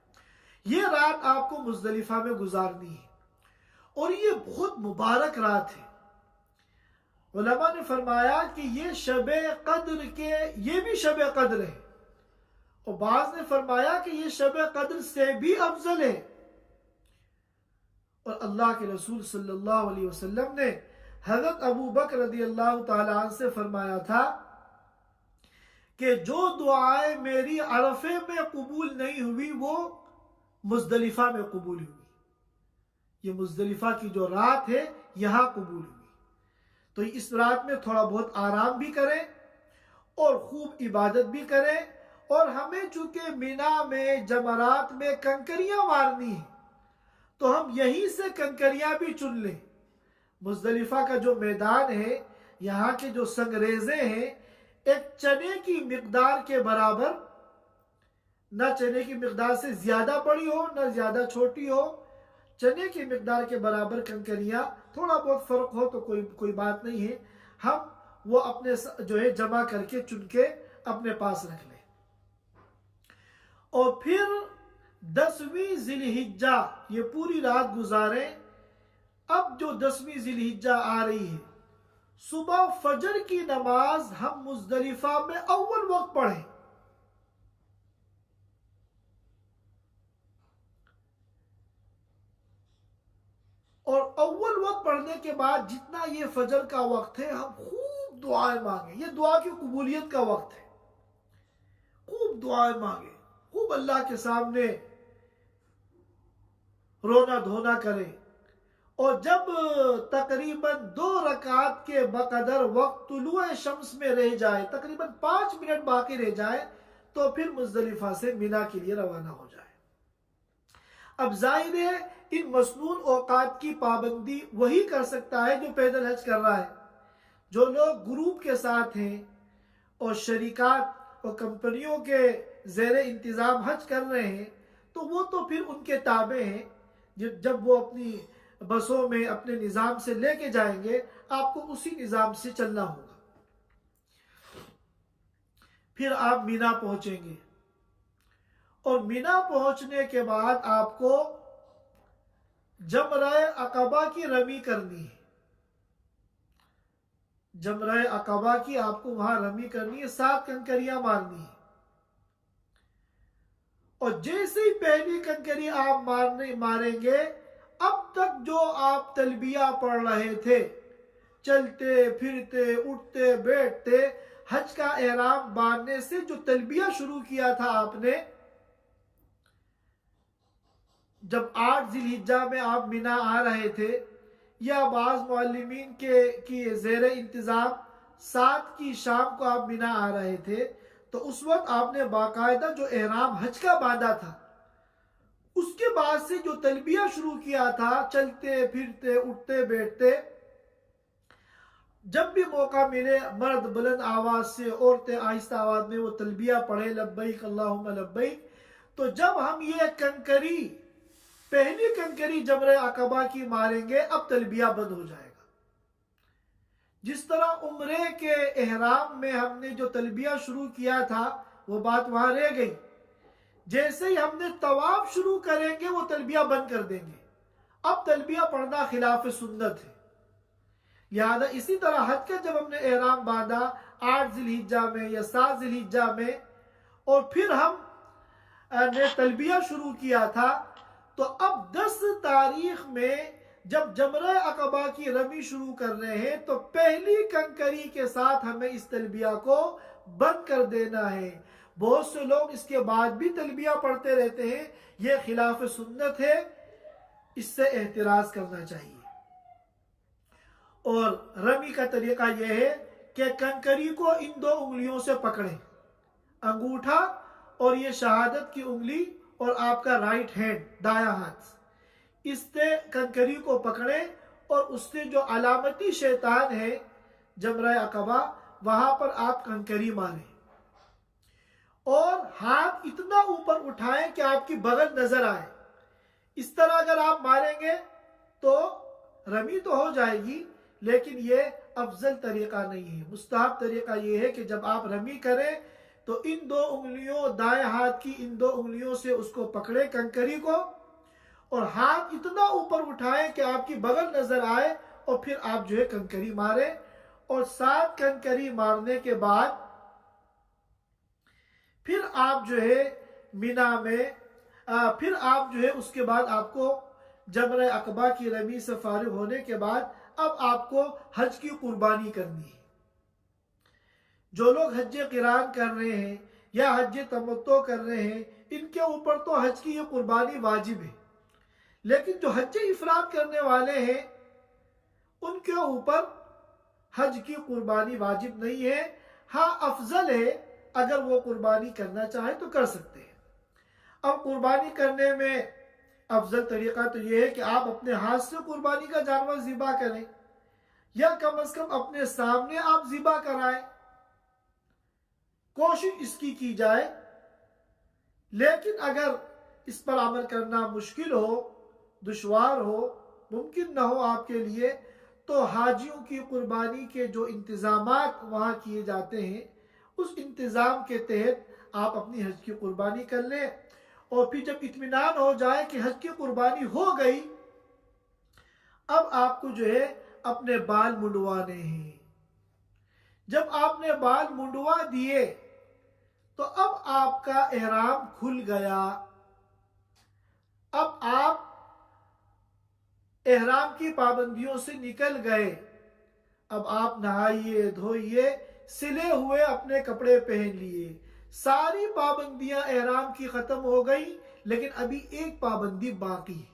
ये रात आपको मुज़दलिफा में गुजारनी है और ये बहुत मुबारक रात है। उलमा ने फरमाया कि ये शब-ए कद्र के, ये भी शब-ए कद्र है, और बाज़ ने फरमाया कि ये शब-ए कद्र से भी अफजल है। और अल्लाह के रसूल सल्लल्लाहु अलैहि वसल्लम ने हज़रत अबू बकर रज़ियल्लाहु ताला अन्हु से फरमाया था कि जो दुआएं मेरी अरफे में कबूल नहीं हुई वो मुज़दलिफा में कबूल हुई। ये मुज़दलिफा की जो रात है यहाँ कबूल हुई। तो इस रात में थोड़ा बहुत आराम भी करें और खूब इबादत भी करें। और हमें चूंकि मिना में जमरात में कंकरियां मारनी है तो हम यहीं से कंकरियां भी चुन लें। मुज़दलिफा का जो मैदान है, यहाँ के जो संगरेजे हैं, एक चने की मिकदार के बराबर, न चने की मिकदार से ज्यादा बड़ी हो न ज्यादा छोटी हो, चने की मिकदार के बराबर कंकरियां, थोड़ा बहुत फर्क हो तो कोई बात नहीं है, हम वो अपने जो है जमा करके चुन के अपने पास रख लें। और फिर 10वीं जिलहिज्जा ये पूरी रात गुजारें। अब जो 10वीं जिलहिज्जा आ रही है, सुबह फजर की नमाज हम मुज़दलिफा में अव्वल वक्त पढ़ें। और अव्वल वक्त पढ़ने के बाद जितना ये फजर का वक्त है, हम खूब दुआएं मांगे। ये दुआ की कबूलियत का वक्त है। खूब दुआएं मांगे, खूब अल्लाह के सामने रोना धोना करें। और जब तकरीबन 2 रकात के बकदर वक्त तुलुए शम्स में रह जाए, तकरीबन 5 मिनट बाकी रह जाए, तो फिर मुज़दलिफा से मिना के लिए रवाना हो जाए। अब जाहिर है इन मसनून औकात की पाबंदी वही कर सकता है जो पैदल हज कर रहा है। जो लोग ग्रुप के साथ हैं और शरीकात और कंपनियों के ज़ेरे इंतज़ाम हज कर रहे हैं, तो वो तो फिर उनके ताबे हैं। जब वो अपनी बसों में अपने निज़ाम से लेके जाएंगे, आपको उसी निज़ाम से चलना होगा। फिर आप मीना पहुंचेंगे और मीना पहुंचने के बाद आपको जमराए अकबा की रमी करनी है। जमराए अकबा की आपको वहां रमी करनी है, 7 कंकरियां मारनी है। और जैसे ही पहली कंकरी आप मारेंगे, अब तक जो आप तलबिया पढ़ रहे थे, चलते फिरते उठते बैठते, हज का एहराम बांधने से जो तलबिया शुरू किया था आपने, जब 8 जिलहिज्जा में आप मिना आ रहे थे, या बाज़ मुअल्लिमीन की ज़ेरे इंतज़ाम 7 की शाम को आप मिना आ रहे थे, तो उस वक्त आपने बाकायदा जो एहराम हज का बांधा था, उसके बाद से जो तलबिया शुरू किया था, चलते फिरते उठते बैठते, जब भी मौका मिले मर्द बुलंद आवाज से, औरतें आहिस्ता आवाज में वो तलबिया पढ़े, लब्बैक अल्लाहुम्मा लब्बैक। तो जब हम ये कंकरी, पहली कंकरी जमरे अकबा की मारेंगे, अब तलबिया बंद हो जाएगा। जिस तरह उम्रे के एहराम में हमने जो तलबिया शुरू किया था, वो बात वहां रह गई। जैसे ही हमने तवाफ शुरू करेंगे, वो तलबिया बंद कर देंगे। अब तलबिया पढ़ना खिलाफ सुन्नत है। लिहाजा इसी तरह हज का जब हमने एहराम बांधा 8 जिलहिज्जा में या 7 जिलहिज्जा में, और फिर हम ने तलबिया शुरू किया था, तो अब 10 तारीख में जब जमरे अकबा की रमी शुरू कर रहे हैं, तो पहली कंकरी के साथ हमें इस तलबिया को बंद कर देना है। बहुत से लोग इसके बाद भी तलबिया पढ़ते रहते हैं, यह खिलाफ सुन्नत है, इससे एहतिराज करना चाहिए। और रमी का तरीका यह है कि कंकरी को इन 2 उंगलियों से पकड़ें, अंगूठा और ये शहादत की उंगली और आपका राइट हैंड, दाया हाथ, इससे कंकरी को पकड़ें और उससे जो अलामती शैतान है जमरा अकबा, वहां पर आप कंकरी मारें और हाथ इतना ऊपर उठाएं कि आपकी बगल नजर आए। इस तरह अगर आप मारेंगे तो रमी तो हो जाएगी, लेकिन ये अफजल तरीका नहीं है। मुस्तहब तरीका ये है कि जब आप रमी करें तो इन दो उंगलियों, दाएं हाथ की इन दो उंगलियों से उसको पकड़े कंकरी को, और हाथ इतना ऊपर उठाएं कि आपकी बगल नजर आए, और फिर आप जो है कंकरी मारे। और 7 कंकरी मारने के बाद फिर आप जो है मिना में फिर आप जो है उसके बाद आपको जमरे अकबा की रमी से फारिग होने के बाद अब आपको हज की कुर्बानी करनी है। जो लोग हज क़िरान कर रहे हैं या हज तमत्तो कर रहे हैं, इनके ऊपर तो हज की ये कुर्बानी वाजिब है। लेकिन जो हज इफराद करने वाले हैं उनके ऊपर हज की कुर्बानी वाजिब नहीं है। हाँ, अफजल है, अगर वो कुर्बानी करना चाहे तो कर सकते हैं। अब कुर्बानी करने में अफजल तरीका तो ये है कि आप अपने हाथ से कुर्बानी का जानवर ज़िबा करें, या कम से कम अपने सामने आप ज़िबा कराएं। कोशिश इसकी की जाए। लेकिन अगर इस पर अमल करना मुश्किल हो, दुश्वार हो, मुमकिन ना हो आपके लिए, तो हाजियों की कुर्बानी के जो इंतज़ामात वहाँ किए जाते हैं, उस इंतज़ाम के तहत आप अपनी हज की कुर्बानी कर लें। और फिर जब इत्मीनान हो जाए कि हज की कुर्बानी हो गई, अब आपको जो है अपने बाल मुंडवाने हैं। जब आपने बाल मुंडवा दिए तो अब आपका एहराम खुल गया। अब आप एहराम की पाबंदियों से निकल गए। अब आप नहाइए, धोइए, सिले हुए अपने कपड़े पहन लिए, सारी पाबंदियां एहराम की खत्म हो गई। लेकिन अभी एक पाबंदी बाकी है।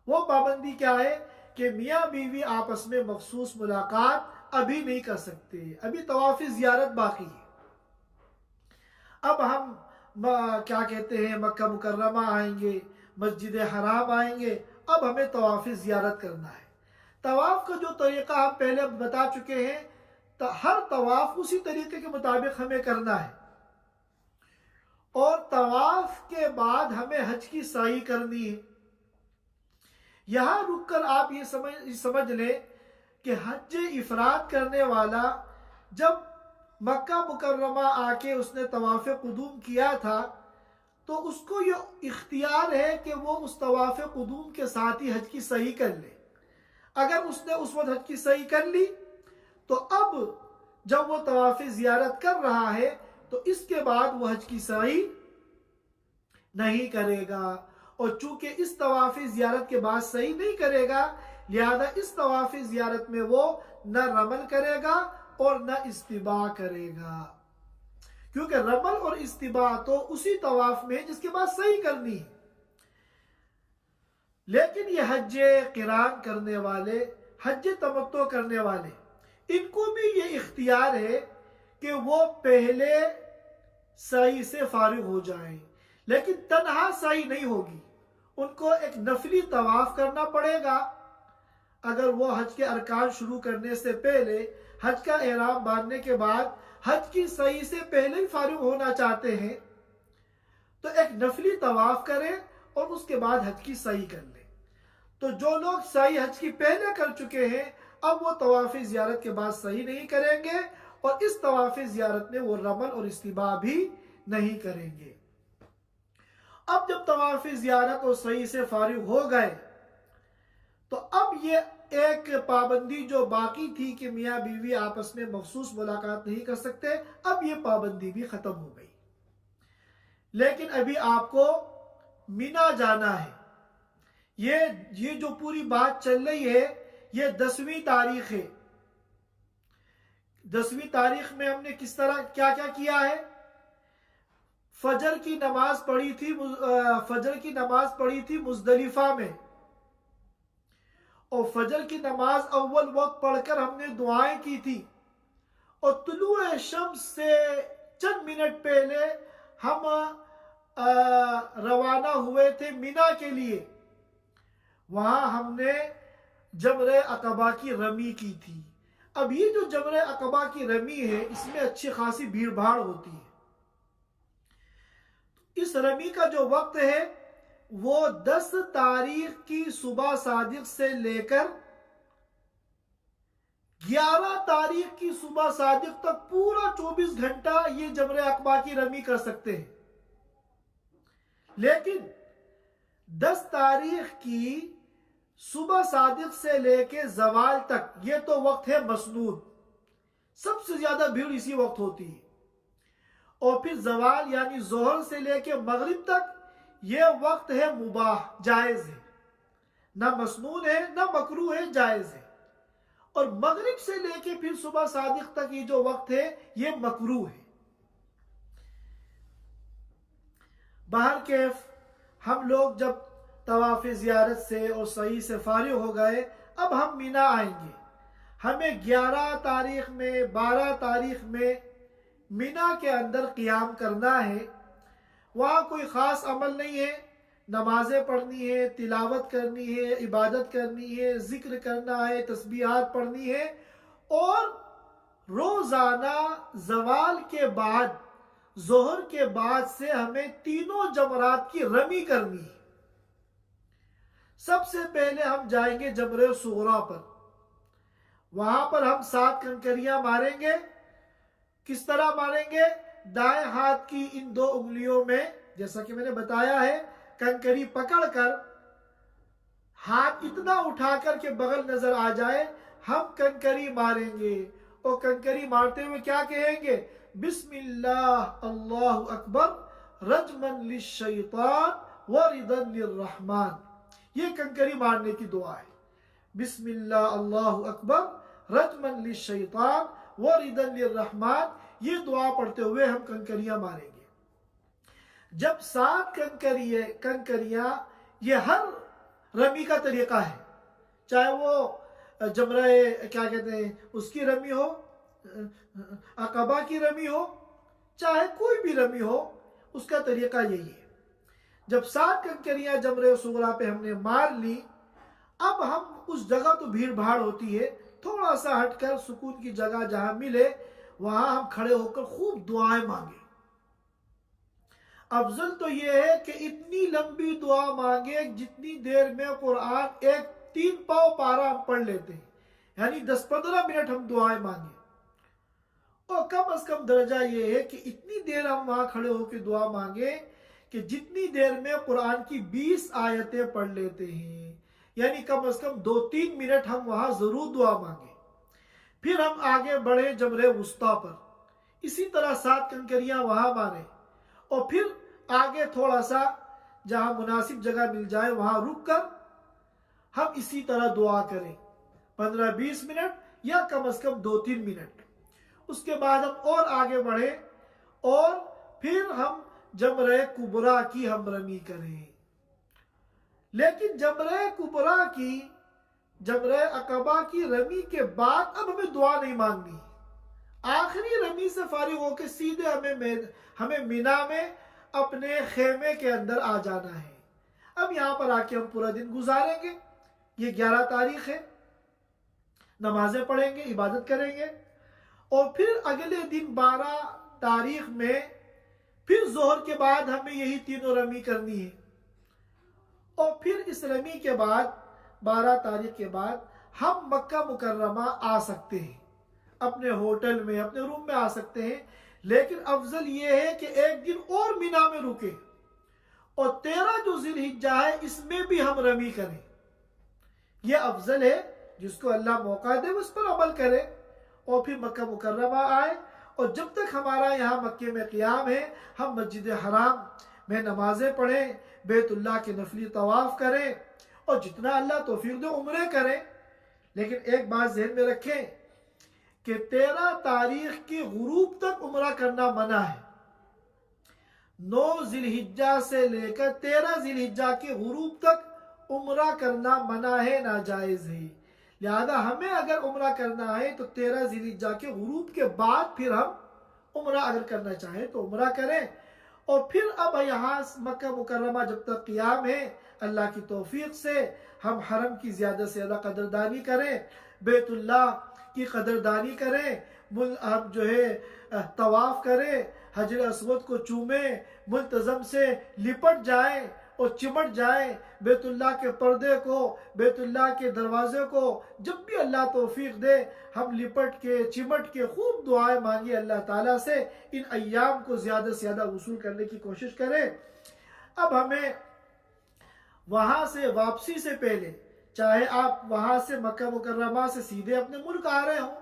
वो पाबंदी क्या है कि मियाँ बीवी आपस में मखसूस मुलाकात अभी नहीं कर सकते, अभी तवाफ़ी ज़ियारत बाकी है। अब हम क्या कहते हैं, मक्का मुकर्रमा आएंगे, मस्जिद हराम आएंगे, अब हमें तवाफ़ी ज़ियारत करना है। तवाफ़ का जो तरीक़ा हम पहले बता चुके हैं, तो हर तवाफ़ उसी तरीके के मुताबिक हमें करना है। और तवाफ़ के बाद हमें हज की साई करनी है। यहां रुककर आप ये समझ लें कि हज इफराद करने वाला जब मक्का मुकर्रमा आके उसने तवाफ़ कुदूम किया था, तो उसको ये इख्तियार है कि वो उस तवाफ़ कुदूम के साथ ही हज की सही कर ले। अगर उसने उस वक्त हज की सही कर ली, तो अब जब वो तवाफ़ ज़ियारत कर रहा है तो इसके बाद वो हज की सही नहीं करेगा। और चूंकि इस तवाफ़ी ज़ियारत के बाद सही नहीं करेगा, लिहाजा इस तवाफ़ी ज़ियारत में वो न रमल करेगा और न इस्तिबा करेगा, क्योंकि रमल और इस्तिबा तो उसी तवाफ़ में जिसके बाद सही करनी है। लेकिन ये हज क़िरान करने वाले, हज तमत्तो करने वाले, इनको भी ये इख्तियार है कि वो पहले सही से फारिग हो जाएं। लेकिन तन्हा सही नहीं होगी, उनको एक नफली तवाफ करना पड़ेगा। अगर वो हज के अरकान शुरू करने से पहले, हज का एहराम बांधने के बाद हज की सही से पहले ही फारिग होना चाहते हैं, तो एक नफली तवाफ करें और उसके बाद हज की सही कर लें। तो जो लोग सही हज की पहले कर चुके हैं, अब वो तवाफ़ी ज़ियारत के बाद सही नहीं करेंगे, और इस तवाफ़ी ज़ियारत में वो रमल और इस्तिबा भी नहीं करेंगे। अब जब तवाफ़ी ज़ियारत और सही से फारिग हो गए, तो अब ये एक पाबंदी जो बाकी थी कि मियाँ बीवी आपस में मखसूस मुलाकात नहीं कर सकते, अब ये पाबंदी भी ख़त्म हो गई। लेकिन अभी आपको मिना जाना है। ये जो पूरी बात चल रही है, ये 10वीं तारीख है। 10वीं तारीख में हमने किस तरह क्या क्या किया है? फजर की नमाज पढ़ी थी मुजदलिफा में, और फजर की नमाज अव्वल वक्त पढ़कर हमने दुआएं की थी, और तुलुए शम्स से चंद मिनट पहले हम रवाना हुए थे मिना के लिए। वहां हमने जमरे अकबा की रमी की थी। अब ये जो जमरे अकबा की रमी है, इसमें अच्छी खासी भीड़ भाड़ होती है। इस रमी का जो वक्त है वो 10 तारीख की सुबह सादिक से लेकर 11 तारीख की सुबह सादिक तक पूरा 24 घंटा ये जमरे अकबा की रमी कर सकते हैं। लेकिन 10 तारीख की सुबह सादिक से लेके जवाल तक ये तो वक्त है मसनून, सबसे ज्यादा भीड़ इसी वक्त होती है। और फिर जवाल यानी जोहर से लेके मगरिब तक ये वक्त है मुबाह, जायज है, ना मसनून है ना मकरू है, जायज है। और मगरिब से लेके फिर सुबह सादिक तक ये जो वक्त है ये मकरू है। बाहर कैफ हम लोग जब तवाफ ज़ियारत से और सही से फारिग हो गए, अब हम मीना आएंगे। हमें 11 तारीख में 12 तारीख में मीना के अंदर क़ियाम करना है। वहाँ कोई ख़ास अमल नहीं है, नमाज़ें पढ़नी है, तिलावत करनी है, इबादत करनी है, ज़िक्र करना है, तस्बीहात पढ़नी है। और रोज़ाना ज़वाल के बाद, जोहर के बाद से हमें तीनों जमरात की रमी करनी है। सबसे पहले हम जाएंगे जमरे सुगरा पर, वहां पर हम 7 कंकरियां मारेंगे। किस तरह मारेंगे? दाएं हाथ की इन 2 उंगलियों में, जैसा कि मैंने बताया है, कंकरी पकड़कर हाथ इतना उठाकर के बगल नजर आ जाए, हम कंकरी मारेंगे। और कंकरी मारते हुए क्या कहेंगे? बिस्मिल्लाह अल्लाहु अकबर रजमन लिश्शैतान व रिदन लिर्रहमान। ये कंकरी मारने की दुआ है। बिस्मिल्लाह अल्लाहु अकबर रजमन लिश्शैतान व रिदन लिर्रहमान, ये दुआ पढ़ते हुए हम कंकरियां मारेंगे। जब 7 कंकरियां, ये हर रमी का तरीका है, चाहे वो जमरे क्या कहते हैं उसकी रमी हो, अकबा की रमी हो, चाहे कोई भी रमी हो, उसका तरीका यही है। जब 7 कंकरियां जमरे सुगरा पे हमने मार ली, अब हम उस जगह तो भीड़ भाड़ होती है, थोड़ा सा हटकर सुकून की जगह जहां मिले वहां हम खड़े होकर खूब दुआएं मांगे। अफजल तो यह है कि इतनी लंबी दुआ मांगे जितनी देर में कुरान एक 3 पाव पारा हम पढ़ लेते हैं, यानी 10-15 मिनट हम दुआएं मांगे। और कम से कम दर्जा यह है कि इतनी देर हम वहां खड़े होकर दुआ मांगे कि जितनी देर में कुरान की 20 आयतें पढ़ लेते हैं, यानी कम से कम 2-3 मिनट हम वहां जरूर दुआ मांगे। फिर हम आगे बढ़े जमरे वुस्ता पर, इसी तरह 7 कंकरियां वहां मारे। और फिर आगे थोड़ा सा जहां मुनासिब जगह मिल जाए वहां रुक कर हम इसी तरह दुआ करें 15-20 मिनट या कम से कम 2-3 मिनट। उसके बाद हम और आगे बढ़े और फिर हम जमरे कुबरा की हम रमी करें। लेकिन जमरे कुबरा की, जमरे अकबा की रमी के बाद अब हमें दुआ नहीं मांगनी। आखिरी रमी से फारिग होकर सीधे हमें मीना में अपने खेमे के अंदर आ जाना है। अब यहां पर आके हम पूरा दिन गुजारेंगे। ये 11 तारीख है, नमाजें पढ़ेंगे, इबादत करेंगे। और फिर अगले दिन 12 तारीख में फिर जोहर के बाद हमें यही तीनों रमी करनी है। और फिर इस रमी के बाद 12 तारीख के बाद हम मक्का मुकर्रमा आ सकते हैं, अपने होटल में, अपने रूम में आ सकते हैं। लेकिन अफजल ये है कि एक दिन और मीना में रुके और 13 जो जिलहिज्जा है इसमें भी हम रमी करें। यह अफजल है, जिसको अल्लाह मौका दे उस पर अमल करे। और फिर मक्का मुकर्रमा आए और जब तक हमारा यहाँ मक्के में क़ियाम है, हम मस्जिद हराम में नमाजें पढ़ें, बैतुल्लाह के नफली तवाफ करें और जितना अल्लाह तौफीक दे उम्रे करें। लेकिन एक बात ज़हन में रखें कि 13 तारीख की गुरूब तक उम्रा करना मना है। 9 जिलहिज्जा से लेकर 13 जिलहिज्जा की गुरूब तक उम्रा करना मना है, नाजायज है। लिहाजा हमें अगर उम्रा करना है तो 13 जिलहिज्जा के गुरूब के बाद फिर हम उम्रा अगर करना चाहें तो उम्रा करें। और फिर अब यहाँ मक्का मुकर्रमा जब तक क़ियाम है, अल्लाह की तौफीक से हम हरम की ज़्यादा से ज़्यादा कदरदानी करें, बैतुल्लाह की कदरदानी करें, हम जो है तवाफ़ करें, हजर अस्वद को चूमें, मुल्तज़म से लिपट जाएं और चिमट जाएं बैतुल्लाह के पर्दे को, बैतुल्लाह के दरवाजे को। जब भी अल्लाह तौफीक दे हम लिपट के चिमट के खूब दुआएं मांगे अल्लाह ताला से। इन अय्याम को ज़्यादा से ज़्यादा वसूल करने की कोशिश करें। अब हमें वहाँ से वापसी से पहले, चाहे आप वहाँ से मक्का मुकर्रमा से सीधे अपने मुल्क आ रहे हो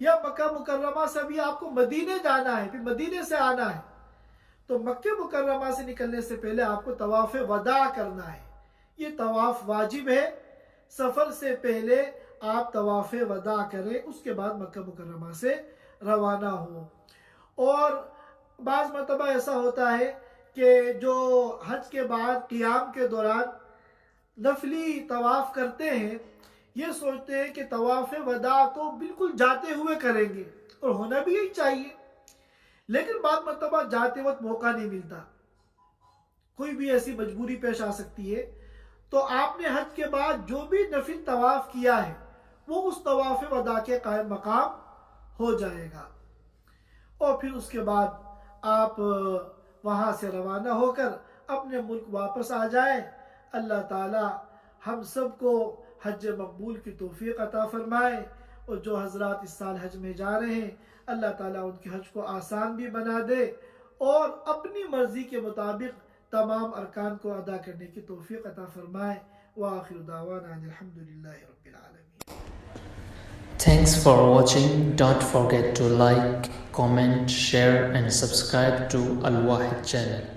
या मक्का मुकर्रमा से भी आपको मदीने जाना है, फिर मदीने से आना है, तो मक्के मुकर्रमा से निकलने से पहले आपको तवाफ़ वदा करना है। ये तवाफ़ वाजिब है। सफ़र से पहले आप तवाफ़ वदा करें, उसके बाद मक्का मुकर्रमा से रवाना हो। और बाज़ मरतबा ऐसा होता है कि जो हज के बाद क़ियाम के दौरान नफली तवाफ़ करते हैं, ये सोचते हैं कि तवाफ़ वदा तो बिल्कुल जाते हुए करेंगे और होना भी यही चाहिए, लेकिन बाद मरतबा जाते वक्त मौका नहीं मिलता, कोई भी ऐसी मजबूरी पेश आ सकती है। तो आपने हज के बाद जो भी नफिल तवाफ़ किया है वो उस तवाफ़ वदा के कायम मकाम हो जाएगा। और फिर उसके बाद आप वहाँ से रवाना होकर अपने मुल्क वापस आ जाए। अल्लाह ताला हम सबको हज मकबूल की तौफीक अता फरमाए। और जो हजरात इस साल हज में जा रहे हैं, अल्लाह ताला उनके हज को आसान भी बना दे और अपनी मर्जी के मुताबिक तमाम अरकान को अदा करने की तौफीक अता फरमाए। व आखिर दावाना अल्हम्दुलिल्लाहि रब्बिल आलमीन। Thanks for watching. Don't forget to like, comment, share and subscribe to Al Wahid channel.